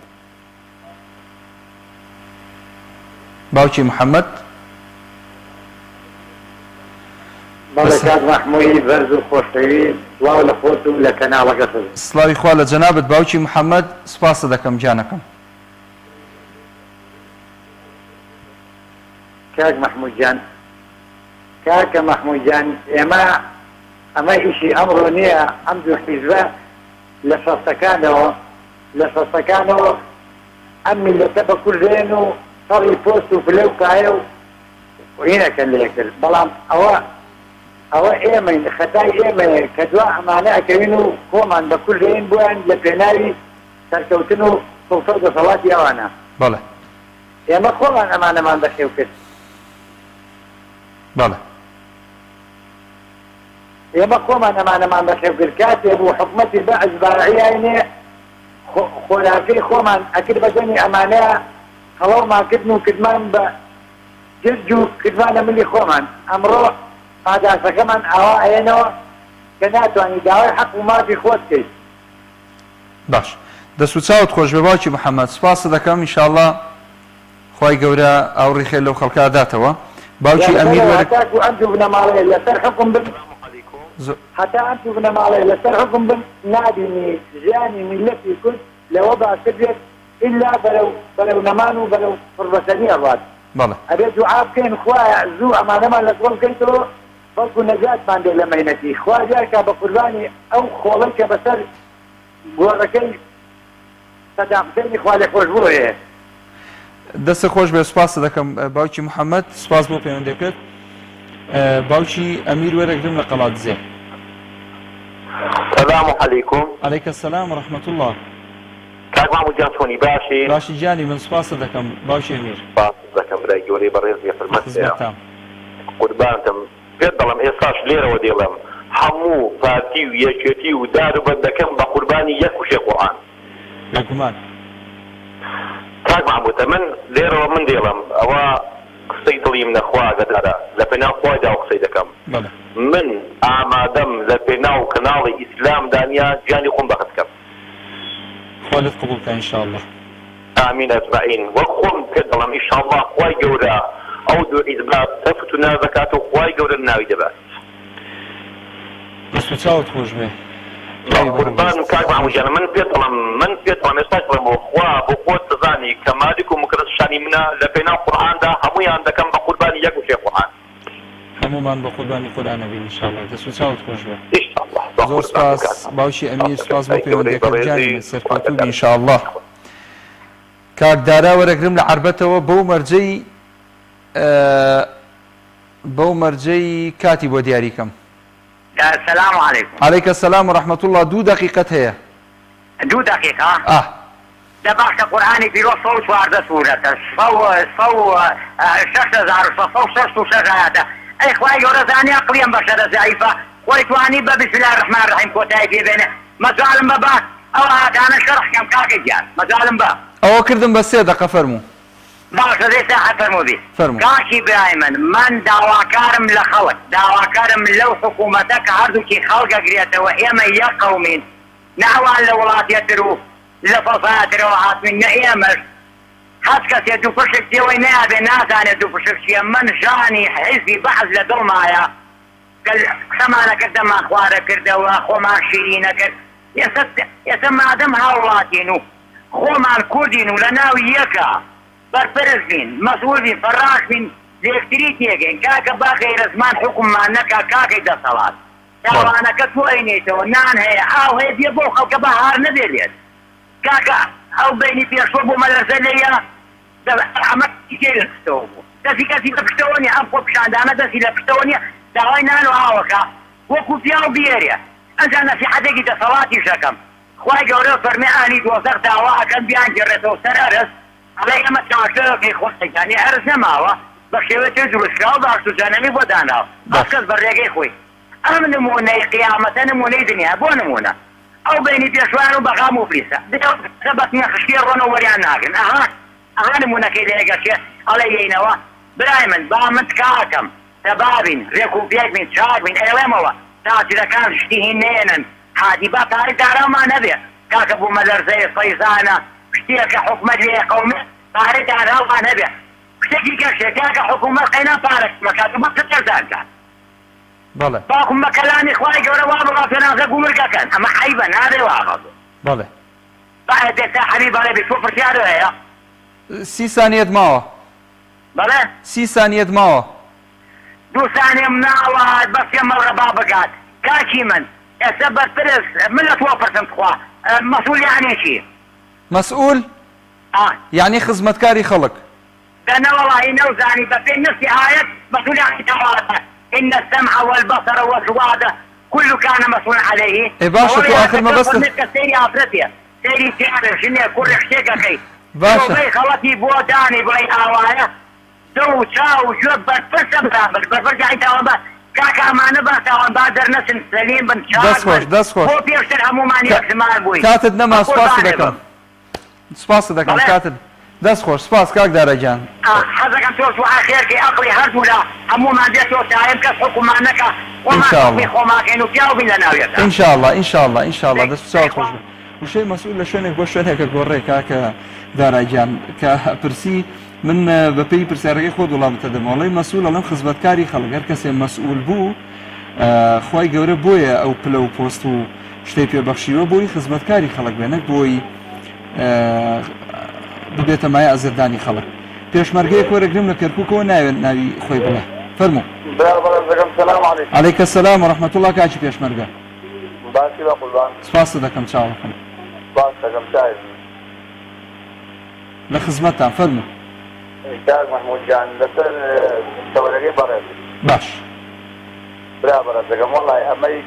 باوکی محەممەد بەڵێکات مەحموودی بەرز و خۆشەوی دواو لە خۆت و لە کەناڵەکەت سڵاوی خوا لە جەنابەت باوکی محەممەد سوپاسە دەکەم گیانەکەم کاک مەحموودجان کاکە مەحموودجان ئەمە ئیشی ئەمڕۆ نییە ئەم دوو حیزبە لە شەستەکانەوە ئەم میلەتە بەکوردێن و سەڵی پۆست و پلە و کایە و هینەکەن لێکرد بەڵام ئەوە ئێمەین خەتای ئێمەیە کە دوا ئەمانە ئەکەوین و کۆمان بەکوردێن بۆیان لە پێناوی سەرکەوتن و سڵتە و دەسەڵاتی ئەوانە بەڵێ ئێمە خۆمان ئەمانەمان بەخێو کرد بەڵێ ئێمە خۆمان ئەمانەمان بەخێو کرد کاتێ بوو حکومەتی بەعز بەڕعیانێ خۆراکەی خۆمان ئەکرد بەدەنی ئەمانەیە هەڵەومانکردن و کردمان بە جرج و کردمانە ملی خۆمان ئەمڕۆ پاداشەکەمان ئاوا ئەێنەوە کە ناتوانانی داوای حەق و مافی خۆت بکەیت باش دەست و چاوت خۆش بێ باوکی محەممەد سوپاس دەکەم ئینشاءالله خوای گەورە ئاوڕی خێر لەو خەڵکا داتەوە باوکی ئەمیر وەرە و ئەم دوو بنەماڵەیە لەسەر حکم بن حتا ئەم دوو بنەماڵەیە لەسەر حکم بن نابینی ژیانی میلەتی کورد لەوە باشتر بێت ئیلا بەرەو نەمان و بەرەو پڕبەسەری ئەڵات بەڵێ ئەبێ دوعا بکەین خوایە زوو ئەمانەمان لە گۆڵ بکەیتەوە بەڵکو نەجاتمان دێ لە مەینەتی خوا جارکا بە قوربانی ئەو خۆڵەی کە بەسەر گۆڕەکەی سەداقەکەی خوا لێ خۆش بۆیە دەستە خۆش بێ سوپاس دەکەم باوکی محەممەد سوپاس بۆ پەیوەندەکەت باوکی ئەمیر وەرەگرم لە قەڵاتزێ السلام عليكم. عليك السلام ورحمة الله. كاك محمود جان شوني باشي؟ باشي جاني من سپاس دەکەم باوشی ئەمیر. سپاس دەکەم برای گەورەی بەڕێز یەفرمەت قوربانتم پێت دەڵێم ئێستاش لێرەوە دێڵم هەموو پارتی و یەکێتی و دار و بەندەکەم بە قوربانی یەک وشێ قورئان. بێگومان. کاک محمود من لێرەوە من دێڵم ئەوە قسەی دڵی منە خوا گەدارە لە پێناو خوایدا و قسەی دەکەم. من ئامادەم لە پێناو کەناڵی ئیسلام دانیا گیانی خۆم بەخت بکەم. خوا لێت قبوڵ بکە ئینشاءالله. آمین ئەجمعین وەک خۆم پێت دەڵێم ئینشاءالله خوای گەورە ئەو دوو حیزبات تەفت و ناز دەکات و خوای گەورە ناوی دەبات. دەست و چاوت خۆش بێ. قوربان کاک محمود جان من پێت دەڵێم ئێستاش دەڵێم خوا بۆ خۆت دەزانی کە مالک و مکرس شانی منە لە پێناو قورئاندا هەموویان دەکەم بە قوربانی یەک وشێ قورئان. هەموومان بە قوربانی قورئانە بین ئینشاءالله. دەست و چاوت خۆش بێ. زۆر سپاس باوشی ئەمیر سپاس بۆ پەیوەندیەکەت جانی سەرکەوتوو بی ئینشاءالله. کاک دارا وەرەگرم لە عەربەتەوە بەو مەرجەی کاتی بۆ دیاریکەم. السلام عليكم. عليك السلام ورحمة الله. 2 دقيقة هي. 2 دقيقة؟ دبعت قرآني في روح صوت وارد سورة صو 6000 شجاعة أي خواهي يورزاني أقليا بشرة ضعيفة ويتواني بسم الله الرحمن الرحيم كوتاي في بينه مزالم بابا أو أنا شرح كم كاكي جان مزالم بابا أو كردم بس 3 دقيقة فرمو باشا زي ساحة فرمو بي فرمو كاكي برايمن من داواكارم لخوت داواكارم لو حكومتك هردو كي خلق قريته وإيما يا قومين نعوان لولات يدرو لفظات روحات من نعيمش حسكت يدو فرشك ديوي نابي نازان يدو فرشك من جاني حزبي بحث لدو معايا قال سمانا قدام اخوارا كرده واخو ما شيرينا كرد يسمى ادم هاولاتينو خو مع الكردينو لناوي يكا برفرزين مسؤولين فراشين ليكتريتيكين كاكا باقي رزمان حكم مع نكا كاكي دا صلاة داوانا كتوينيتو نان هي او هي بيبو خلق بهار نديليت كاكا او بيني في شربو ملرزلية عمد كيل لكستوبو دسي كاسي لكستوني ابقو بشاندانا دسي لكستوني داوي نانو هاوكا وكو فياو بياريا انت انا في حديقي دا صلاتي شكم خواهي قولو فرمي اني دوزر داوا كان بيان جرتو سرارس علي اما تاكلوكي خوحي يعني ارس نماوا بخشيوه تجرو الشاو بارسو جانمي بوداناو اسكس بريقي خوي ام نمونة قيامة نمونة دنيا بو نمونة او بيني بيشوانو بغامو فليسا ديو سبت من خشير رونو وريان ناقن اها نمونة كي ليقاشي علي ينوا برايمن بامت كاكم سبابين ريكو بيك من شاك من ايواموا تاتي لكان شتيهن نينن هادي باقاري دارا ما نبي كاكبو مدر زي الصيصانة شتيك حكمة لي قومي قاري دارا ما نبي شتيكي كاشي كاكا حكومة قينا بارك مكاتب ما تتردانك بله باكم مكلاني خواهي جورا وابغا في ناسا قمركا كان اما حيبا هذا وابغا بله بعد تسا حبيب علي بشوفر شعره هيا 30 ثانية ماوە بله 30 ثانية ماوە 2 ثانية مناوات بس يا مرة بابقات كاكي من يسبب فرس من لا توفر خوا مسؤول يعني شي مسؤول يعني خزمتكاري خلق انا والله نوزاني بفين نفسي آية مسؤول يعني تواتر إن السمع والبصر والفؤاد كل كان مسؤول عليه. إيه باشا تو آخر ما بس سەیری تیانە ژنێ کوڕی شتێکەکەی باشە خەڵەتی بۆ دانی بڵێ ئاوایە دە و چاو و ژوە بەرپرسە برابر بەرپرسایتەوە بە کاکامانە باساوان با دەرنەچن سەلیم بن دەست خۆش بۆ پێشتر هەمومان یەکزمان بووین کاتت نەما سوپاسی دەکەم سوپاس دەکەم کاتت دەست خۆش سوپاس کاک دارەجان حەزەکەم تۆ خێرکەی عەقڵی هەردوو لە هەمومان بێتەوە تایم کەس حکومانەکە وەمان خۆماکەین و پیاوبین لە ناوێتە ئینشاءڵڵا دەست چاوت خۆش وشەی مەسئول لە شوێنێک بۆ شوێنێکە گۆڕێ کاکە دارایجان کە پرسی من بەپێی پرسیارەکەی خۆ وڵامتە دەمەڵی مەسئول ئەڵەم خزمەتکاری خەڵک هەر کەسێ مەسئول بوو خی گەورە بۆیە ئەو پلە و پۆست و شتەی پێبەخشیوە بۆی خزمەتکاری خەڵک بێنە بۆی ببێتە مایە ئەزردانی خەڵک پێشمەرگەیەک وەرەگرم لە کەرکووکەوە ناوێت ناوی خۆی بڵێ فەرموو عەلەیکە سەلام و ڕەحمەتوڵڵا کاچی پێشمەرگە باسی بە قوربان سپاس دەکەم چاوەکەم باس دەکەم چاوی لە خزمەتتان فەرموو کاک محمود جان لەسەر تەوەرەکەی بەڕێز باش برا بەڕێز دەکەم وەڵای ئەمەی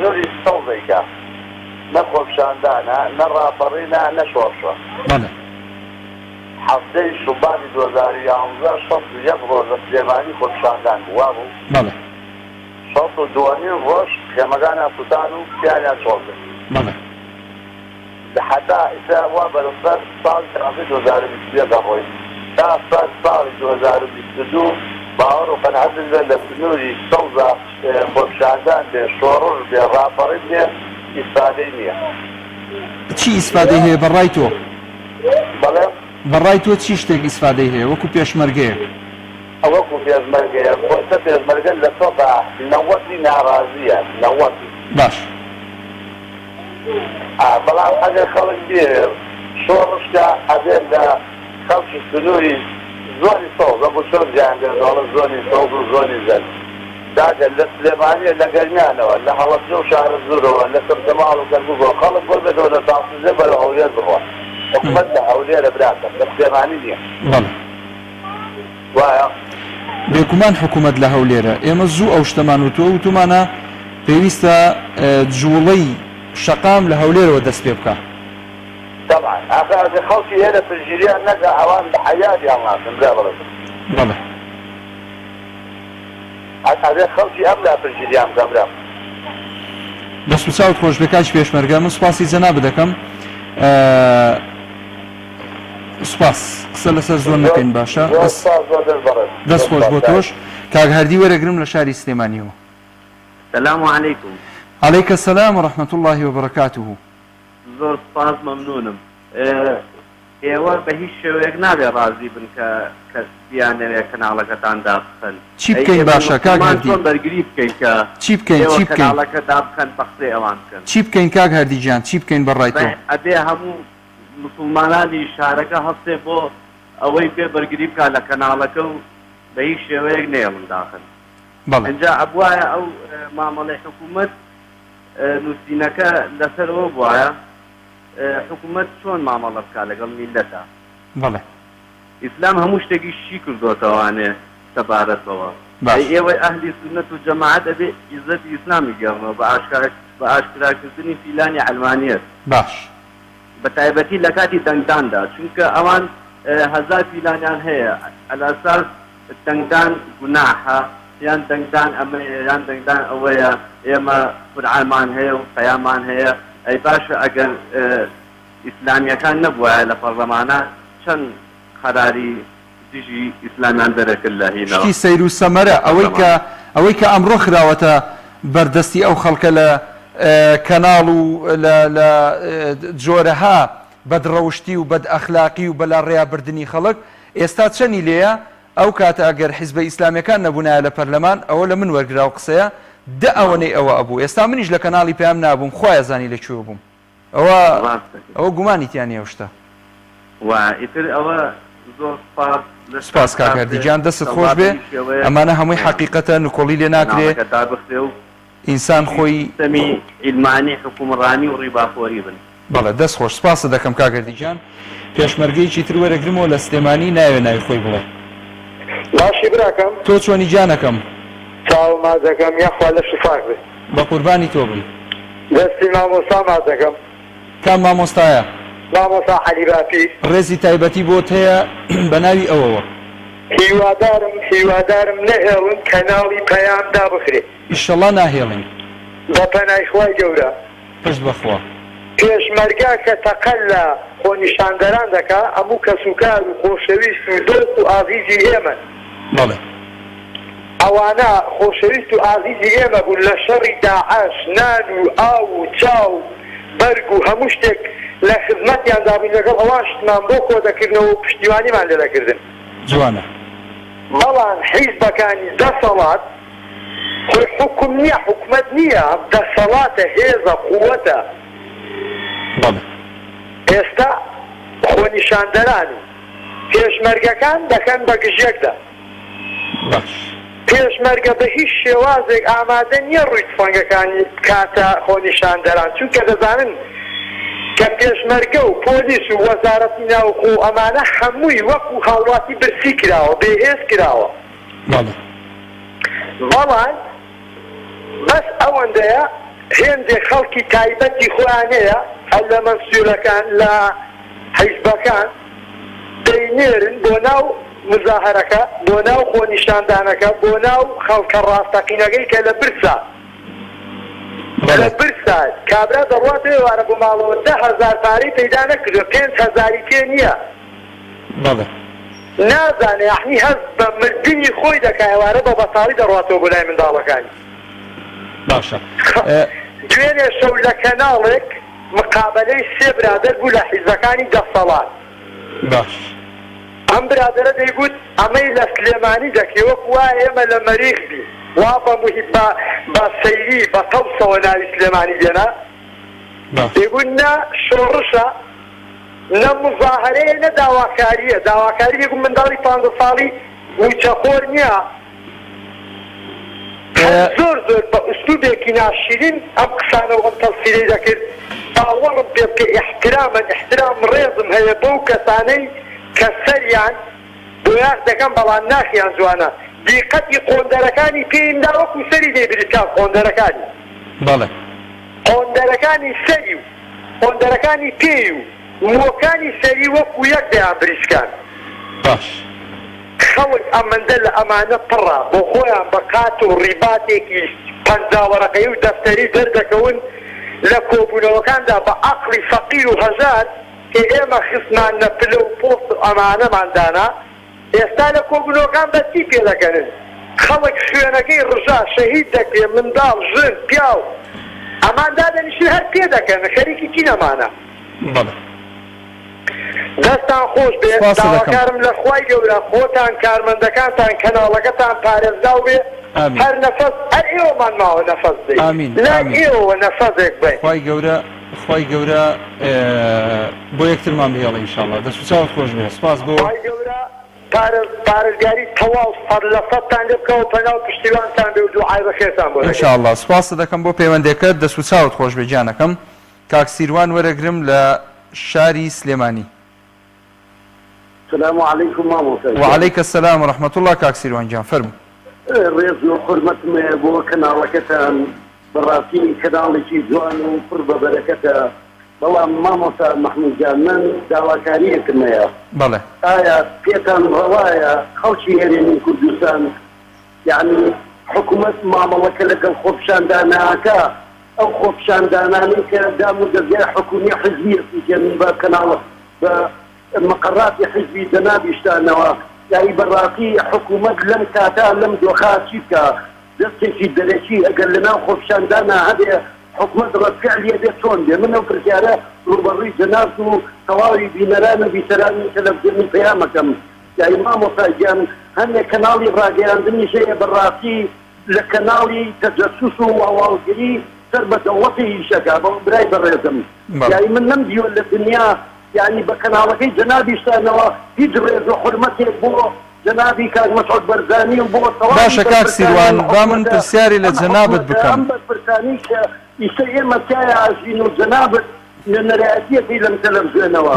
زۆری سەوزەیکە نە خۆپشاندانە نە ڕاپەڕینە نە شۆڕشە بەڵێ هەفتەی شوبانی 2011 61 ڕۆژ لە سلێمانی خۆپشاندان وا بوو بەڵێ 62 ڕۆژ خێمەکان سووتان و پیانیان چۆڵدن بەڵێ حتا ئیسا وا بەرەسەر ساڵی تەقەبی 2023 دەڕۆی تا ساڵی 2022 باوەڕ و قەنەعەتم بێ لە سنووری سەوزە خۆپشاندان بێ شۆڕژ بێ ڕاپەڕین بێ ئیسپادەی نییە چی ئیسپادەی هەیە بەڕای تۆ بەڵێ بەڕای تۆ چی شتێک ئیسپادەی هەیە وەکو پێشمەرگەیە ئەوەکو پێشمەرگەیە خۆتە پێشمەرگەن لە تۆ بە نەوەتی ناڕازیە نەوەتی باش بەڵام ئەگەر خەڵک بێ شۆڕشکە ئەبێت لە خەڵکی سنووری زۆری سەوز بۆ چۆن جیانگەرداڵە زۆری سەوز و زۆری زەن داگە لە سلێمانیە لە گەرمیانەوە لە هەڵەبجە و شارە زۆرەوە لە سەرجەماڵ و گەرگووە خەڵک بۆ بێتەوە لە تاسیزە بەرە هەولێر بڕوە حکومەت لە هەولێرە براکە لە سلێمانی نییە وایە بێگومان حکومەت لە هەولێرە ئێمە زوو ئەو شتەمان وتووە وتومانە پێویستە جوڵەی شەقام لە هەولێرەوە دەست پێ بکە طبعا ئاخر خەڵکی هەیە لە پرژیریان نەگە ئەوان بە حەیاتیان ناسن برا بەڵێ بەڵێ ئەبێ خەڵکی ئەم لا پرژیریان بکە برا دەست و چاوت خۆش بێ کاچی پێشمەرگە من سوپاسی جەناب دەکەم سوپاس قسە لەسەر زۆر نەکەین باشە دەست خۆش بۆ تۆش کاک هەردی وەرەگرم لە شاری سلێمانیەوە سلام علیکم عەلەیکە سەلام و ڕەحمەتوڵڵاهی وبەرەکاتوه زۆر سپاس مەمنونم ئێوە بە هیچ شێوەیەک نابێ ڕازی بن کە کەسیانەوێ کەناڵەکەتان دابخەن چی بکەین باشە کاک هەردی بەرگری بکەین کە چی بکەین کەناڵەکە دابخەن بە قسەی ئەوان بکەن چی بکەین کاک هەردی جان چی بکەین بەڕای تۆ ئەبێ هەموو مسلمانانی شارەکە هەفتێ بۆ ئەوەی پێ بەرگری بکە لە کەناڵەکە و بە هیچ شێوەیەک نێڵن داخن ئەنجا ئەبوایە ئەو مامەڵەی حکوومەت نووسینەکە لەسەرەوە بوایە حکوومەت چۆن مامەڵە بکە لەگەڵ میلەتە بەڵێ ئیسلام هەموو شتێکی شی کردوتەوانێ سەبارەتەوە ئێوەی ئەهلی سونەت و جەماعەت ئەبێ عیزەتی ئیسلامی گەڕنەوە بە ئاشکراکردنی فیلانی عەلمانیەت باش بە تایبەتی لە کاتی دەنگداندا چونکە ئەوان هەزار فیلانیان هەیە ئەلاساس دەنگدان گوناحە یان دەنگدان ئەمە یان دەنگدان ئەوەیە ئێمە قورئانمان هەیە و قەیامان هەیە ئەی باشە ئەگەر ئیسلامیەکان نەبووە لە پەرلەمانە چەند قەراری دژی ئیسلامیان دەرەکرد لە هینەوە شتی سەیر و سەمەرە ئەوەی کە ئەمڕۆ خراوەتە بەردەستی ئەو خەڵکە لە کەناڵ و لە جۆرەها بەدڕەوشتی و بەد ئەخلاقی و بەلا ڕێیابردننی خەڵک ئێستا چەنی لێیە ئەو کاتە ئەگەر حیزبە ئیسلامیەکان نەبوونایە لە پەرلەمان ئەوە لە من وەرگرا و قسەیە دە ئەوەنەی ئەوە ئەبوو ئێستا منیش لە کەناڵی پێیان نابووم خۆیان زانی لەکوێ بووم ئەوە گومانیتیان هێشتا ئیتر ئەوە زۆر سپاس کاکەردیجان دەست خۆش بێ ئەمانە هەمووی حەقیقەتە نکۆڵی لێ ناکرێ ئینسان خۆی ئیلمانی حکومڕانی و ڕیباخۆری بن بەڵێ دەست خۆش سپاسە دەکەم کاکەردیجان پێشمەرگەیەکی تر وەرەگرمەوە لە سلێمانی ناوێ ناوی خۆی بڵێ باشی براکەم تۆ چۆنی جانەکەم چاو مازەکەم یاخوا لە شفاق بێ بە قوربانی تۆ بن دەستی مامۆستا مازەکەم کام مامۆستایە؟ مامۆستا حەلیبافی. ڕێزی تایبەتی بۆت هەیە بە ناوی ئەوەوە؟ هیوادارم نەهێڵن کەناڵی پەیام دابخرێت. ئیشەڵا ناهێڵین. بە پەنای خوای گەورە. پشت بەخوا. پێشمەرگا کە تەقەل لە خۆنیشاندەران دەکا هەموو کەسوکار و خۆشەویست و دۆست و ئازیزی ئێمە. بەڵێ. ئەوانە خۆشەویست و ئازیزی ئێمە بوون لە شەڕی داعەش، نان و ئاو و چاو بەرگ و هەموو شتێک لە خزمەتیاندا بووین لەگەڵ ئەوان شتمان بۆ کۆ دەکردنەوە و پشتیوانیمان لێ دەکردن. جوانە. بەڵام حیزبەکانی دەسەڵات حکوم نییە، حکومەت نییە، دەسەڵاتە، هێزە، قووەتە. ئێستا خۆنیشاندەران پێشمەرگەکان دەکەن بە گژێکدا. پێشمەرگە بە هیچ شێوازێک ئامادە نییە ڕووی تفەنگەکانی کاتە خۆنیشاندەران، چونکە دەزانن کە پێشمەرگە و پۆلیس و وەزارەتی ناوخۆ ئەمانە هەمووی وەکو هاوڵاتی برسی کراوە، بێهێز کراوە. بەڵام بەس ئەوەندەیە هێندێک خەڵکی تایبەتی خۆیانەیە هەر لە مەسئولەکان لە حیزبەکان دەینێرن بۆ ناو مزاهرەکە، بۆ ناو خۆنیشاندانەکە، بۆ ناو خەڵکە ڕاستەقینەکەی کە لە برسا کابرا دەڕاتێ وارە بۆ ماڵەوە 10,000 پارەی پەیدا نەکردو، 5,000 پێ نییە. نازانێ یعنی هەست بە مردنی خۆی دەکای وارە بە بەتاڵی دەڕاتەوە بۆ لای منداڵەکانی. باشە. دوێنێ شەو لە کەناڵێک مقابلەی 3 برادەر بوو لە حیزبەکانی دەسەڵات. باش. ئەم برادەرە دەیگوت ئەمەی لە سلێمانی دەکەی وەکو وایە ئێمە لە مەریخ بی، وا بە موهیب بە سەیری بە تەوسەوە ناوی سلێمانی دێنا. دەیگوت نە شۆڕشە، نە مزاهرەیە، نە داواکاریە. داواکاری دەیگوت منداڵی 15 ساڵی موچەخۆر نییە. زۆر بە ئوسلوبێکی ناشرین ئەم قسانەوە ئەم تەفسیرەی دەکرد. باوەڕم پێ بکە احترام ڕێزم هەیە بەو کەسانەی کە سەریان بۆیاغ دەکەم بەڵام ناخیان جوانە. دیقەتی قۆندەرەکانی پێیدا وەکو سەری دەیبریتکان قۆندەرەکانی. بەڵێ. قۆندەرەکانی سەری و قۆندەرەکانی پێی و مووەکانی سەری وەکو یەک دەیان بریسکان. باش. خەڵک ئەمەندە لە ئەمانە پڕە بۆ خۆیان بە قات و ڕیباتێکی 50 وەرەقەی و دەفتەری دەردەکەون لە کۆبوونەوەکاندا بە عەقڵی فەقیر و هەژار کە ئێمە خستمان لە پلە و پۆست و ئەمانەماندانا. ئێستا لە کۆبوونەوەکان بە چی پێ دەکەنن؟ خەڵک شوێنەکەی ڕژا شەهید دەکرێ، منداڵ، ژن، پیاو ئەمان دادەنیشن هەر پێ دەکەن، خەریکی چی نەمانە. دەستان خۆش بێت. داواکارم لە خوای گەورە خۆتان، کارمەندەکانتان، کەناڵەکەتان پارێزراو بێ، هەر نەفەس هەر ئێوەمان ماوە نەفەس دەی لە ئێوە نەفەسێک بێ. خوای گەورە بۆ یەکترمان بهێڵە ئینشاءڵڵا. دەست و چاوت خۆش بێ. سپاس بۆ خوای گەورە پارێزگاری تەواو 100% لێ بکەوە، پەناو پشتیوانتان بێ و دوعای بەخێرتان بۆ ئینشاءڵڵا. سپاس دەکەم بۆ پەیوەندێکەکەت. دەست و چاوت خۆش بێ گیانەکەم. کاک سیروان وەرەگرم لە شاری سلێمانی. السلام عليكم مامۆستا. وعليك السلام ورحمة الله. کاک سیروان گیان فەرموو. ڕێز و حورمەتم بۆ کەناڵەکەتان، بەڕاستی کەناڵێکی جوان و پڕ بە بەرەکەتە. بەڵام مامۆستا مەحموود جان من داواکاریەکم هەیە. بەڵێ. ئایا پێتان ڕەوایە خەڵکی هێرێمی کوردستان یعنی حکوومەت مامەڵەکە لەگەڵ خۆپیشاندانەکە ئەو خۆپیشاندانانی کە دام و دەرگای حکومی حزبی جەمی بە کەناڵە بە مقرراتی حزبی دەنابیشتانەوە، یعنی بەڕاستی حکوومەت لەم کاتا لەم دۆخا چی بکە؟ دەستێکی دەرەکی ئەگەر لەناو خۆپیشاندانە هەبێ حکوومەت ڕەتفعلیە بێت چۆن بێ؟ من ئەو پرسیارە ڕوبەڕووی جەناب و تەواوی بینەران و بیسەرانی تەلەڤیزیۆنی پەیامەکەم. یعنی مامۆستا گیان هەندێک کەناڵی ڕاگەیاندنیش هەیە بەڕاستی لە کەناڵی تەجەسوس و هەواڵگری سەر بە دەوڵەتی ئیشەکە بە برای بەڕێزم. یعنی من نەمدیوە لە دنیا یعنی بە کەناڵەکەی جەنابی شتانەوە هیچ ڕێز و حورمەتێک بۆ جەنابی کاک مەسعود بەرزانی و بۆ باشە کاک سیروان با من پرسیاری لە جەنابت بکەم. ئەم بەرپرسانی کە ئیسە ئێمە تایە ئاژین و جەنابت لە نەرایەتیەکەی لەم تەلەڤیزیۆنەوە.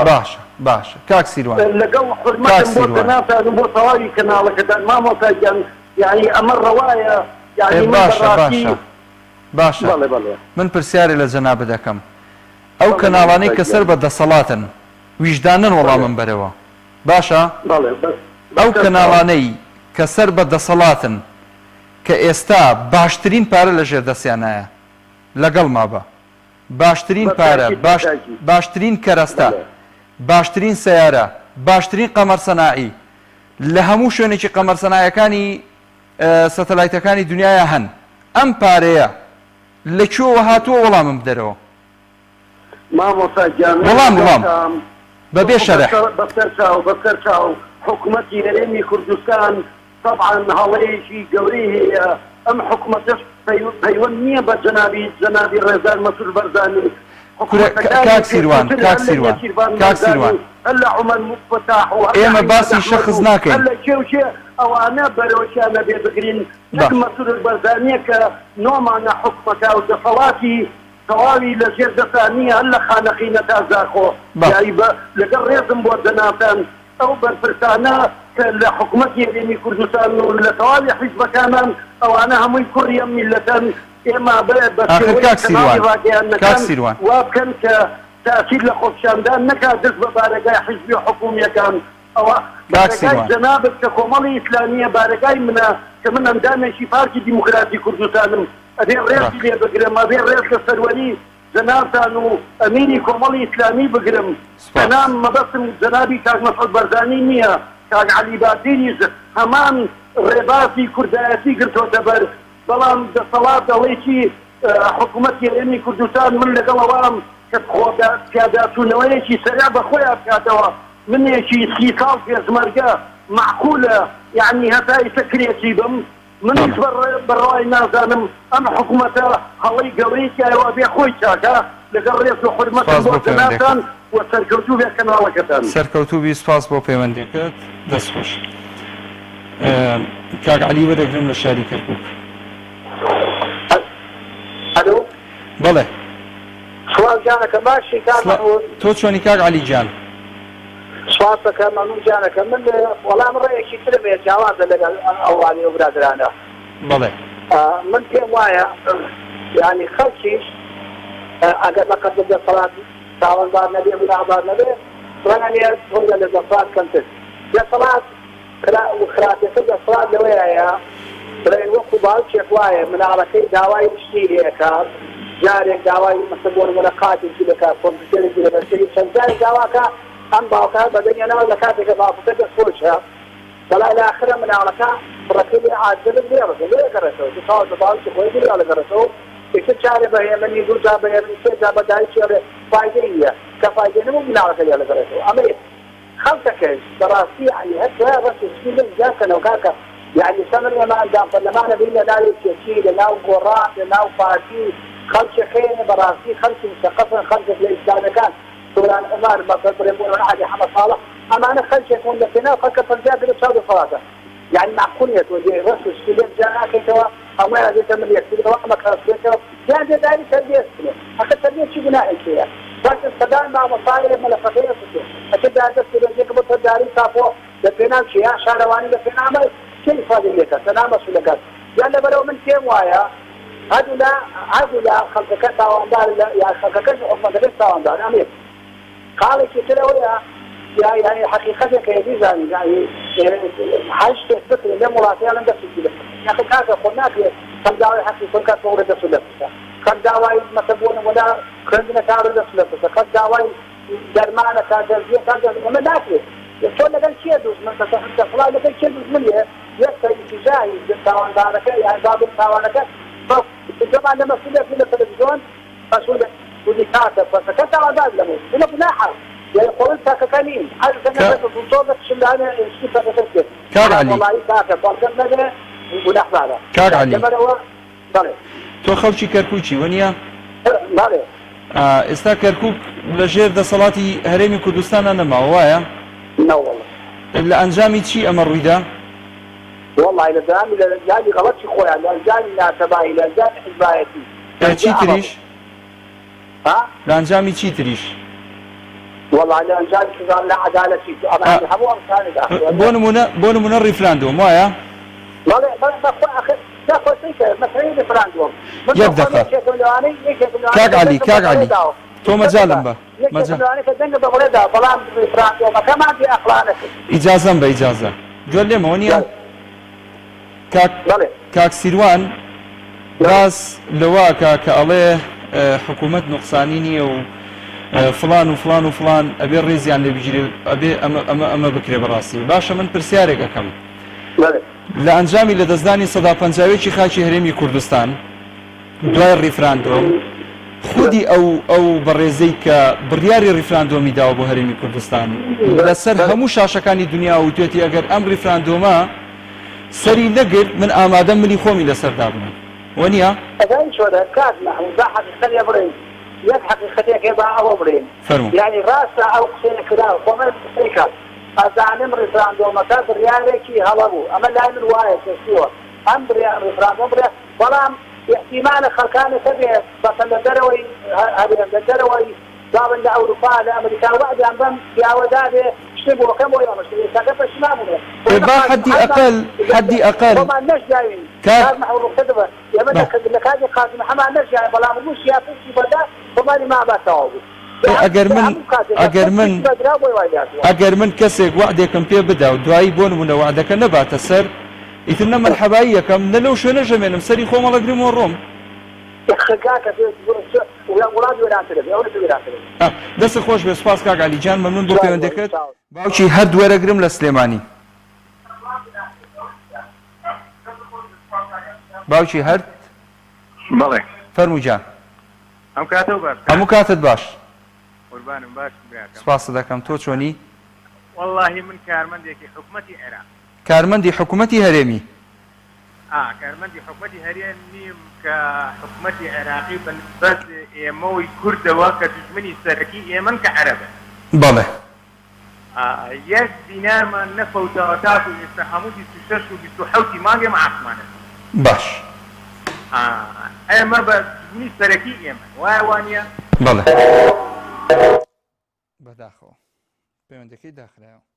باشە کاک سیروان لەگەڵ حورمەتم بۆ جەنابتان و بۆ تەواوی کەناڵەکەتان مامۆستا گیان یعنی ئەمە ڕەوایە یعنی من بەڕاستی باشە من پرسیاری لە جەنابت دەکەم. ئەو کەناڵانەی کە سەر بە دەسەڵاتن ویژدانن وەڵامم بەرەوە باشە ئەو کەناڵانەی کە سەر بە دەسەڵاتن کە ئێستا باشترین پارە لە ژێر دەستیانایە لەگەڵ مابە باشترین پارە باشترین کەرەستە باشترین سەیارە باشترین قەمەرسەناعی لە هەموو شوێنێکی قەمەرسەنایەکانی سەتەلایتەکانی دنیاە هەن ئەم پارەیە لەکوێوە هاتووە وەڵامم بدەرەوە وەڵام بەبێ شەرح بەسەر چاو حکوومەتی هەرێمی کوردستان طبعا هەڵەیەکی گەورەی هەیە ئەم حکوومەتش پەیوەند نییە بە جەنابی ڕێزان مەسوول بەرزانی کاک سیروان هەلا عومەر مفتاح ئێمە باسی شەخص ناکەین هەلا کێوکێ ئەوانە بەرەوەکیانە بێ بگرین نەک مەسوول بەرزانیە کە نۆمانە حکوومەتە و دەسەڵاتی تەواوی لە ژێر دەستانیە هەر لە خانەقینە تا زاخۆ یاری لەگەڵ ڕێزم بۆ دەناتەن ئەو بەرپرسانە کە لە حکوومەتی هەرێمی کوردستان و لە تەواوی حیزبەکانان ئەوانە هەمووی کوڕی ئەم میلەتەن ئێمە بەڕاگەیانەکان وا بکەن کە تاثیر لە خۆپیشاندان نەکات دەست بە بارەگای حیزبی حکوومیەکان ئەوە بارەگای جەنابەت کە کۆمەڵی ئیسلامیە بارەگای منە کە من ئەندامێکی پارتی دیموکراتی کوردستانم ئەبێ ڕێزی لێ بگرم ئەبێ ڕێز لە سەروەری جەنابتان و ئەمینی کۆمەڵی ئیسلامی بگرم بەنام مەبەستم جەنابی کاک مەسعود بەرزانی نییە کاک عەلی بادیریز هەمان ڕێبازی کوردایەتی گرتۆتە بەر بەڵام دەسەڵات دەڵێکی حکوومەتی هەرێمی کوردستان من لەگەڵەوەم کە پیاداچوونەوەیەکی سەریا بەخۆیان بکاتەوە منێکی 30 ساڵ پێشمەرگە معقولە یعنی هەتا ئیسەکرێکی بم منیش بەڕای نازانم ئەم حکوومەتە هەڵەی گەورەیەکیایەوە بێ خۆی چاکە لەگەڵ ڕێز و حورمەتم بۆ جەنابتان و سەرکەوتوو بێ کەناڵەکەتان سەرکەوتوو سپاس بۆ پەیوەندیەکەت دەستخۆش کاک عەلی وەرەگرم لە شاری کەرکووک بەڵێ سوالجانەکە باشی تۆ چۆنی کاک عەلی جان سواسەکە مەمنون جانەکە من وەڵام ڕێیەکی ترم هەیە جیاوازە لەگەڵ ئەوانی و برادرانە بەڵێ من پێم وایە یعنی خەڵکیش ئەگەر لەقەت دەسەڵات تاوانبار نەبێ گوناهبار نەبێ ڕەنگە هەندە لە دەسەڵات کەمتر دەسەڵات خراپەکە دەسەڵات لەوەیە بڵێن وەکو باوکێک وایە مناڵەکەی داوای شتی لێکات جارێک داوای مەسەڵ بۆ نمونە قاتێکی دەکات کۆمپیوتەرێکی لەبەرسەری چەند جارێک داواکە ئەم باوکە بەدەنگێنەوە لە کاتێکە باوکەکە دەستخۆشە بەڵای لە ئاخرە مناڵەکە ڕەکەی لێ عاجزە لێگەڕێتەوە تاوە بە باوکی خۆی لێگەڕێتەوە یەکتر جارێ بە هێمنی دوو جا بە هێمنی سێ جا بە دایکی فایدەی نییە کە فایدەی نەبوو مناڵەکە لێگەڕێتەوە ئەمە خەڵکەکەش بەڕاستی یعنی هەر ڕەسوسکی جاکەنەوە کاکە یعنی سەمر ئێمە ئەندام پەرلەمانە بین لە ناوی سیاسی لە ناو گۆڕان لە ناو پارتی خەڵکی خێنە بەڕاستی خەڵکی مستەقەفن خەڵکێک لە ئیسلامەکان سوران عمر بەبرێبوون علی حەمەد صالح ئەمانە خەڵکێکون لە پێناو خەڵکە پەنجاب لە چاو دەسەڵاتە یعنی معقولیت وجه ڕەسوسکی لێ جا ناکەیتەوە هەموویان دێتە ملیەکتەوە ئەمە کەسێتەوە یان دێداری تەربیەت بکرێت ئەخە تەربیەت چی گوناحێکەیە بەس سەدان مامۆستایەک مەلەفەکەیە بکرێت ئەکە دادەست پێوەندێکە بۆ تەرداری تاپۆ لە پێناو چیا شارەوانی لە پێنامە چه ئیفادە لێکە سەنا مەسوولەکەت یان لەبەرەوە من پێم وایە هەدوو لە خەڵکەکە تاواندار یا خەڵکەکەش حکومەتەکەش تاواندار ئەمێ خاڵێکی ترەوەیە يعني حقيقة كيدي زاني يعني حاجة بكر لما مراتي لم تسجل يا أخي كذا قلنا كم دعوة حقيقة كانت موردة سلفة كم دعوة مثبون ولا كندنا كارد سلفة كم دعوة درمانة كارد كارد ما ناكل شو لقى شيء دوس من تصحيح فلا لقى شيء دوس منيه يكفي اتجاهي بالتوان دارك يعني باب التوان لك فالجماعة لما سلف من التلفزيون فسولة ودي كاتب فسكت على ذلك لمو ولا بناحة يعني قلت ككنين هذا كان الصوت اللي انا اشتفى كثير كار علي والله كاتب فكان هذا ونحن هذا كار علي بله تو خلشي كركوچي ونيا بله استا كركوك لجير دەسەڵاتی هەرێمی کوردستانە نەما وایە لا والله لە ئەنجامی چی ئەمە ڕوویدا والله إلى زمان إلى جاني غلط شيء خويا إلى جاني ناسباي إلى جاني حزبايتي چی تریش ها لە ئەنجامی چی تریش والله إلى جاني كذا لا عدالة شيء أنا هم أمثال بۆ نمونە ریفراندۆم وایە والله ما أخذ تأخذ شيء مثلا ريفراندوم يبدأ كاك علي تۆ مەجالم بە دەنگ بەڵێدا بەڵام ڕیفراندۆمەکەمان بێ ئەقلانەکە ئیجازەم بە ئیجازە گوێ لێمەوە نییە کاک سیروان ڕاست لەواکە کە ئەڵێ حکوومەت نوقسانی نییە و فلان و فلان و فلان ئەبێ ڕێزیان لێ بگیرێ ئەبێ ئەمە بکرێ بەڕاستی باشە من پرسیارێکەکەم لە ئەنجامی لە دەستدانی 150 خاکی هەرێمی کوردستان دوای ڕیفراندۆم خودی ئەو بەڕێزەی کە بڕیاری ڕیفراندۆمی داوە بۆ هەرێمی کوردستان لەسەر هەموو شاشەکانی دنیا و توێتی ئەگەر ئەم ڕیفراندۆمە سەری نەگرت من ئامادەم ملی خۆمی لەسەردا بنم وەنیە؟ ئەدای چۆدە کات مەحموود حەقیقەتێ بڵێن یەک حەقیقەتێکێ با ئەوە بڵێن یعنی ڕاستە ئەو قسەیە کرا خۆمە قسەی کات ئەزانم ڕیفراندۆمەکە بڕیارێکی هەڵە بوو ئەمە لای من وایە کەسیوە ئەم ڕیفراندۆم بڕێ بەڵام احتیمال خەڵکانەکە بێ بەسە لە دەرەوەی هەبێن لە دەرەوەی داون لە ئەوروپا لە ئەمریکا وعدیان بەم پیاوەدا بێ شتێ بۆکەم بۆ ئەمەشتەکە پەشیمان بوو با حدی ئەقل خۆمان نەشداوین کار مەحوڵوقتە دەبە ئێمە لە کاتی قاسم هەمان نەشداوین بەڵام هەموو سیاسەتی بەدا خۆمانی ماباتەوە بوو ئەگەر من کەسێک وعدێکم پێ بدا و دوایی بۆ نمونە وعدەکە نەباتە سەر ئیتر نە مەرحەبایی یەکەم نە لەو شوێنە ژەمێنم سەری خۆمەڵەگرمەوە ڕۆم دەست خۆش بێ سوپاس کاک عەلیجان مەمنون بۆ پەیوەندیەکەت باوکی هەر دووەرەگرم لە سلێمانی باوکی هەر بەڵێ فەرموو جان هەموو کاتت باش قوربانم باش براکەم سپاس دەکەم تۆ چۆنی؟ وەڵڵاهی من کارمەندێکی حکوومەتی عێراق کارمەندی حکوومەتی هەرێمی کارمەندی حکوومەتی هەرێم نیم کە حکوومەتی عێراقی بەنسبەت ئێمەوەی کوردەوە کە دوژمنی سەرەکی ئێمەن کە عەرەبە بەڵێ یەک دینارمان نەفەوتەوە تاکو ئێستا هەموو 26 و 27 مانگێ عاسمانە باش ئێمە بە دوژمنی سەرەکی ئێمە وایە وانە؟ بەڵێ بەداخەوە پەیوەندەکەی داخرایەوە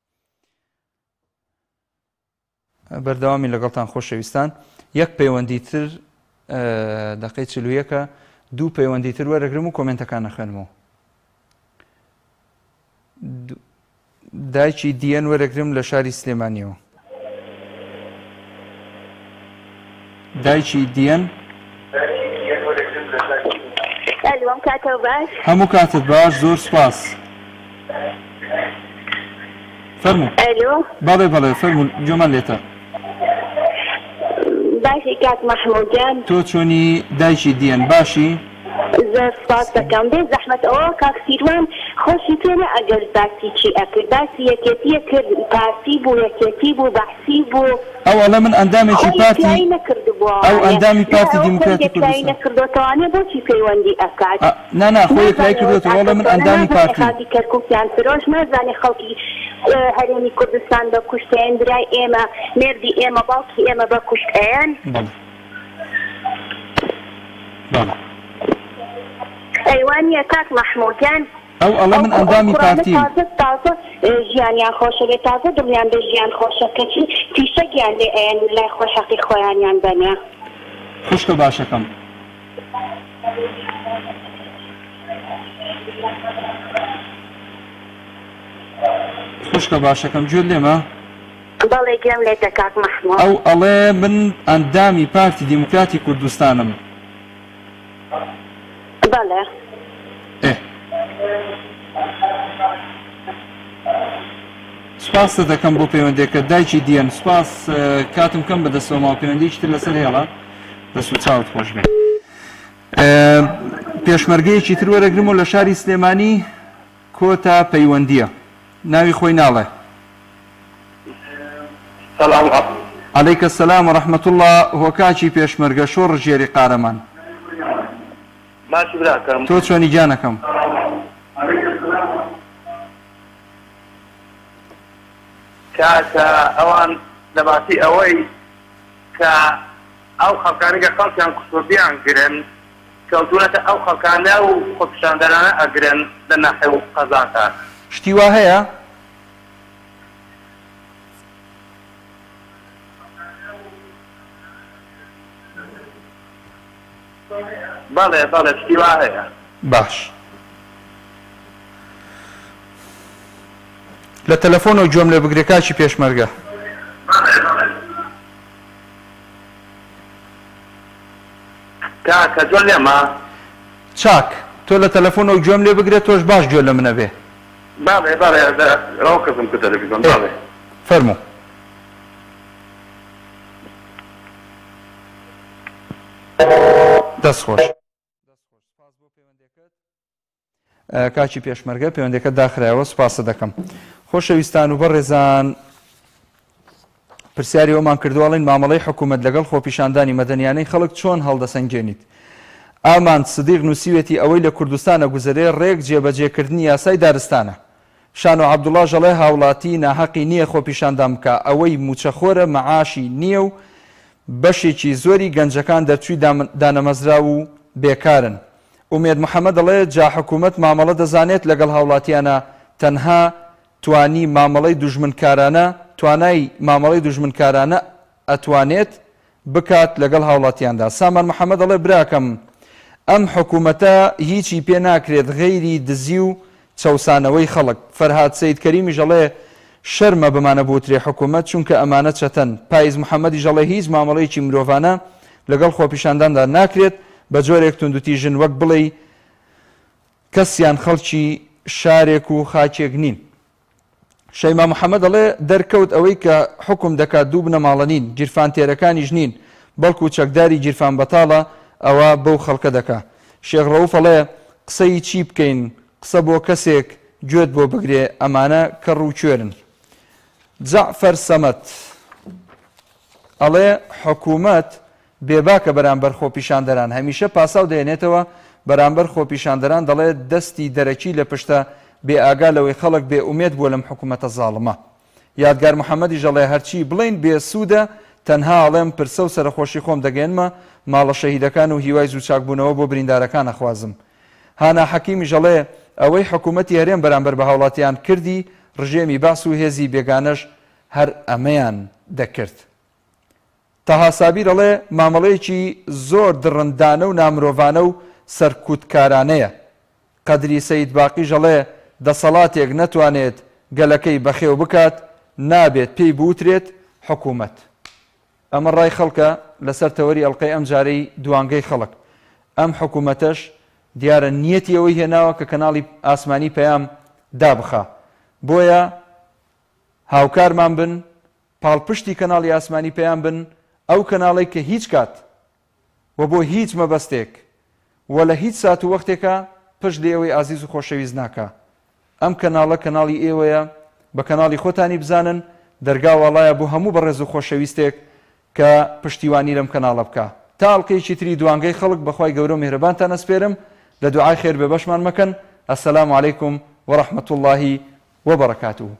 بەردەوامی لەگەڵتان خۆشەویستان یەک پەیوەندی تر دەقەی 41 دوو پەیوەندی تر وەرەگرم و کۆمنتەکان نەخوێنمەوە دایکی دیەن وەرەگرم لە شاری سلێمانیەوە دایکی دیەن هەموو کاتت باش زۆر سپاس فەرموو بەڵێ بەڵێ فەرموو جۆمان لێتە باشی کاک مەحموود جان تۆ چۆنی دایکی دیەن باشی؟ زۆر سپاس دەکەم بێ زەحمەت ئەوە کاک سیروان خۆشی تێنە ئەگەر باسی چی ئەکرد باسی یەکێتیە کرد پارتی بوو یەکێتی بوو بەحسی بوو ئەو ئەڵە من ئەندامێکی پارتی ئەو ئەندامی پارتی دیموکراتی کوردستان نەکردوتەوانێ بۆچی پەیوەندی ئەکات نانا خۆی یەکلای کردوێتەوە ئەڵە من ئەندامی پارتی کەرکووکیان فرۆش نازانێ خەڵکی هەرێمی کوردستان بە کوشتیان برای ئێمە مێردی ئێمە باوکی ئێمە بە کوشتیان ئەیوانیە کاک مەحموودیان ئەو ئەڵە من ئەندامی پارتی تازە ژیانیان خۆشە بێ تازە دڵیان بە ژیان خۆشە کەچی تیشەگیان لێ ئەیان لای خۆشحەقی خۆیانیان بەنێ خوشکە باشەکەم خوشکە باشەکەم گوێ لێمە بەڵێ گوێم لێتە کاک مەحموود ئەو ئەڵێ من ئەندامی پارتی دیموکراتی کوردستانم بەڵێ سپاس دەکەم بۆ پەیوەندێکە دایکی دیەن سپاس کاتم کەم بەدەستەوە ماوە پەیوەندیی تر لەسەر هێڵە دەست و چاوت خۆش بێ پێشمەرگەیەکی تر وەرەگرمەوە لە شاری سلێمانی کۆتا پەیوەندیە ناوی خۆی ناڵێ عەلەیکە سەلام وەڕەحمەت الله هۆکاکی پێشمەرگە شۆڕ ژێری قارەمان باشی براکەم تۆ چۆنی جانەکەم کاتە ئەوان دەباسی ئەوەی کە ئەو خەڵکانێکە خەڵکیان کوردیان گرن کەوتونەتە ئەو خەڵکانە و خۆپیشاندەرانە ئەگرن لە ناحێ قەزاکان شتی وا هەیە؟ بەڵێ بەڵێ شتی وا هەیە باش لە تەلەفۆنەوە گوێم لێ بگرێ کاچی پێشمەرگە. کاکە جۆ لێمە چاک تۆ لە تەلەفۆنەوە گوێم لێ بگرێت تۆش باش گوێ لە منە بێ. باڵێ باڵێ ڕاو کەسم کە تەلەڤیزۆن باڵێ فەرموو. دەستخۆش. کاچی پێشمەرگە پەیوەندەکە داخرایەوە سوپاسە دەکەم. خۆشەویستان و بەڕێزان پرسیاری ئەومان کردووەڵین مامەڵەی حکوومەت لەگەڵ خۆپیشاندانی مەدەنیانەی خەڵک چۆن هەڵدەسەنگێنیت. ئامان سدیق نووسیوێتی ئەوەی لە کوردستانە گوزەرێ ڕێک جێبەجێکردنی یاسای دارستانە. شان و عەبدوڵڵا ژەڵێ هاوڵاتی ناحەقی نییە خۆپیشاندان بکە ئەوەی موچەخۆرە مەعاشی نییە و بەشێکی زۆری گەنجەکان دەرچووی دانەمەزرا و بێکارن. ئومێد محەممەد دەڵێ جا حکوومەت مامەڵە دەزانێت لەگەڵ هاوڵاتیانە تەنها توانی مامەڵەی دوژمنکارانە توانای مامەڵەی دوژمنکارانە ئەتوانێت بکات لەگەڵ هاوڵاتیاندا. سامان محەممەد دەڵێ براکەم ئەم حکوومەتە هیچی پێ ناکرێت غەیری دزی و چەوسانەوەی خەڵک. فەرهاد سەید کەریمی ژەڵێ شەرمە بمانە بوترێ حکوومەت چونکە ئەمانە چەتەن. پاییز محەممەدی ژەڵێ هیچ مامەڵەیەکی مرۆڤانە لەگەڵ خۆپیشانداندا ناکرێت بە جۆرێک توندوتیژن وەک بڵێ کەسیان خەڵکی شارێک و خاچێک نین. شەیما محەممەد دەڵێ دەرکەوت ئەوەی کە حکم دەکات دوو بنەماڵە نین جیرفان تێرەکانیش نین بەڵکو چەکداری جیرفان بەتاڵە ئەوە بەو خەڵکە دەکا. شێخ ڕەوف دەڵێ قسەی چی بکەین قسە بۆ کەسێک گوێت بۆ بگرێ ئەمانە کەڕ و کوێرن. جەعفەر سەمەد ئەڵێ حکوومەت بێباکە بەرامبەر خۆپیشاندەران هەمیشە پاساو دێنێتەوە بەرامبەر خۆپیشاندەران دەڵێت دەستی دەرەکی لە پشتە بێ ئاگا لەوەی خەڵک بێ ئومێد بۆ لەم حکوومەتە زاڵمە. یادگار محەممەدی ژەڵێ هەرچی بڵین بێ سوودە تەنها ئەڵێم پرسە و سەرخۆشی خۆم دەگەێنمە ماڵە شەهیدەکان و هیوای زوو چاکبوونەوە بۆ بریندارەکان ئەخوازم. هانا حەکیمی ژەڵێ ئەوەی حکوومەتی هەرێم بەرامبەر بە هاوڵاتیان کردی ڕژێمی باس و هێزی بێگانەش هەر ئەمەیان دەکرد. تەها سابیر دەڵێ مامەڵەیەکی زۆر دڕندانە و نامرۆڤانە و سەرکوتکارانەیە. قەدری سەید باقی ژەڵێ دەسەڵاتێک نەتوانێت گەلەکەی بەخێو بکات نابێت پێی بوترێت حکوومەت. ئەمە ڕای خەڵکە لەسەر تەوەری ئەڵقەی ئەم جارەی دوانگەی خەڵک. ئەم حکوومەتەش دیارە نیەتی ئەوەی هێناوە کە کەناڵی ئاسمانی پەیام دابخا. بۆیە هاوکارمان بن پاڵپشتی کەناڵی ئاسمانی پەیام بن ئەو کەناڵی کە هیچ کات و بۆ هیچ مەبەستێک و لە هیچ سات و وەختێکە پشت لێ ئەوەی ئازیز و خۆشەویست ناکە. ئەم کەناڵە کەناڵی ئێوەیە بە کەناڵی خۆتانی بزانن دەرگا وەڵایە بۆ هەموو بەڕێز و خۆشەویستێک کە پشتیوانی لەم کەناڵە بکە. تا ئەڵقەیەکی تری دوانگەی خەڵک بەخوای گەورە و میهرەبانتان ئەسپێرم لە دوعای خێر بێ بەشمان مەکەن. ئەسەلامو عەلەیکوم وەڕەحمەتوڵڵاهی وەبەڕەکاتوه.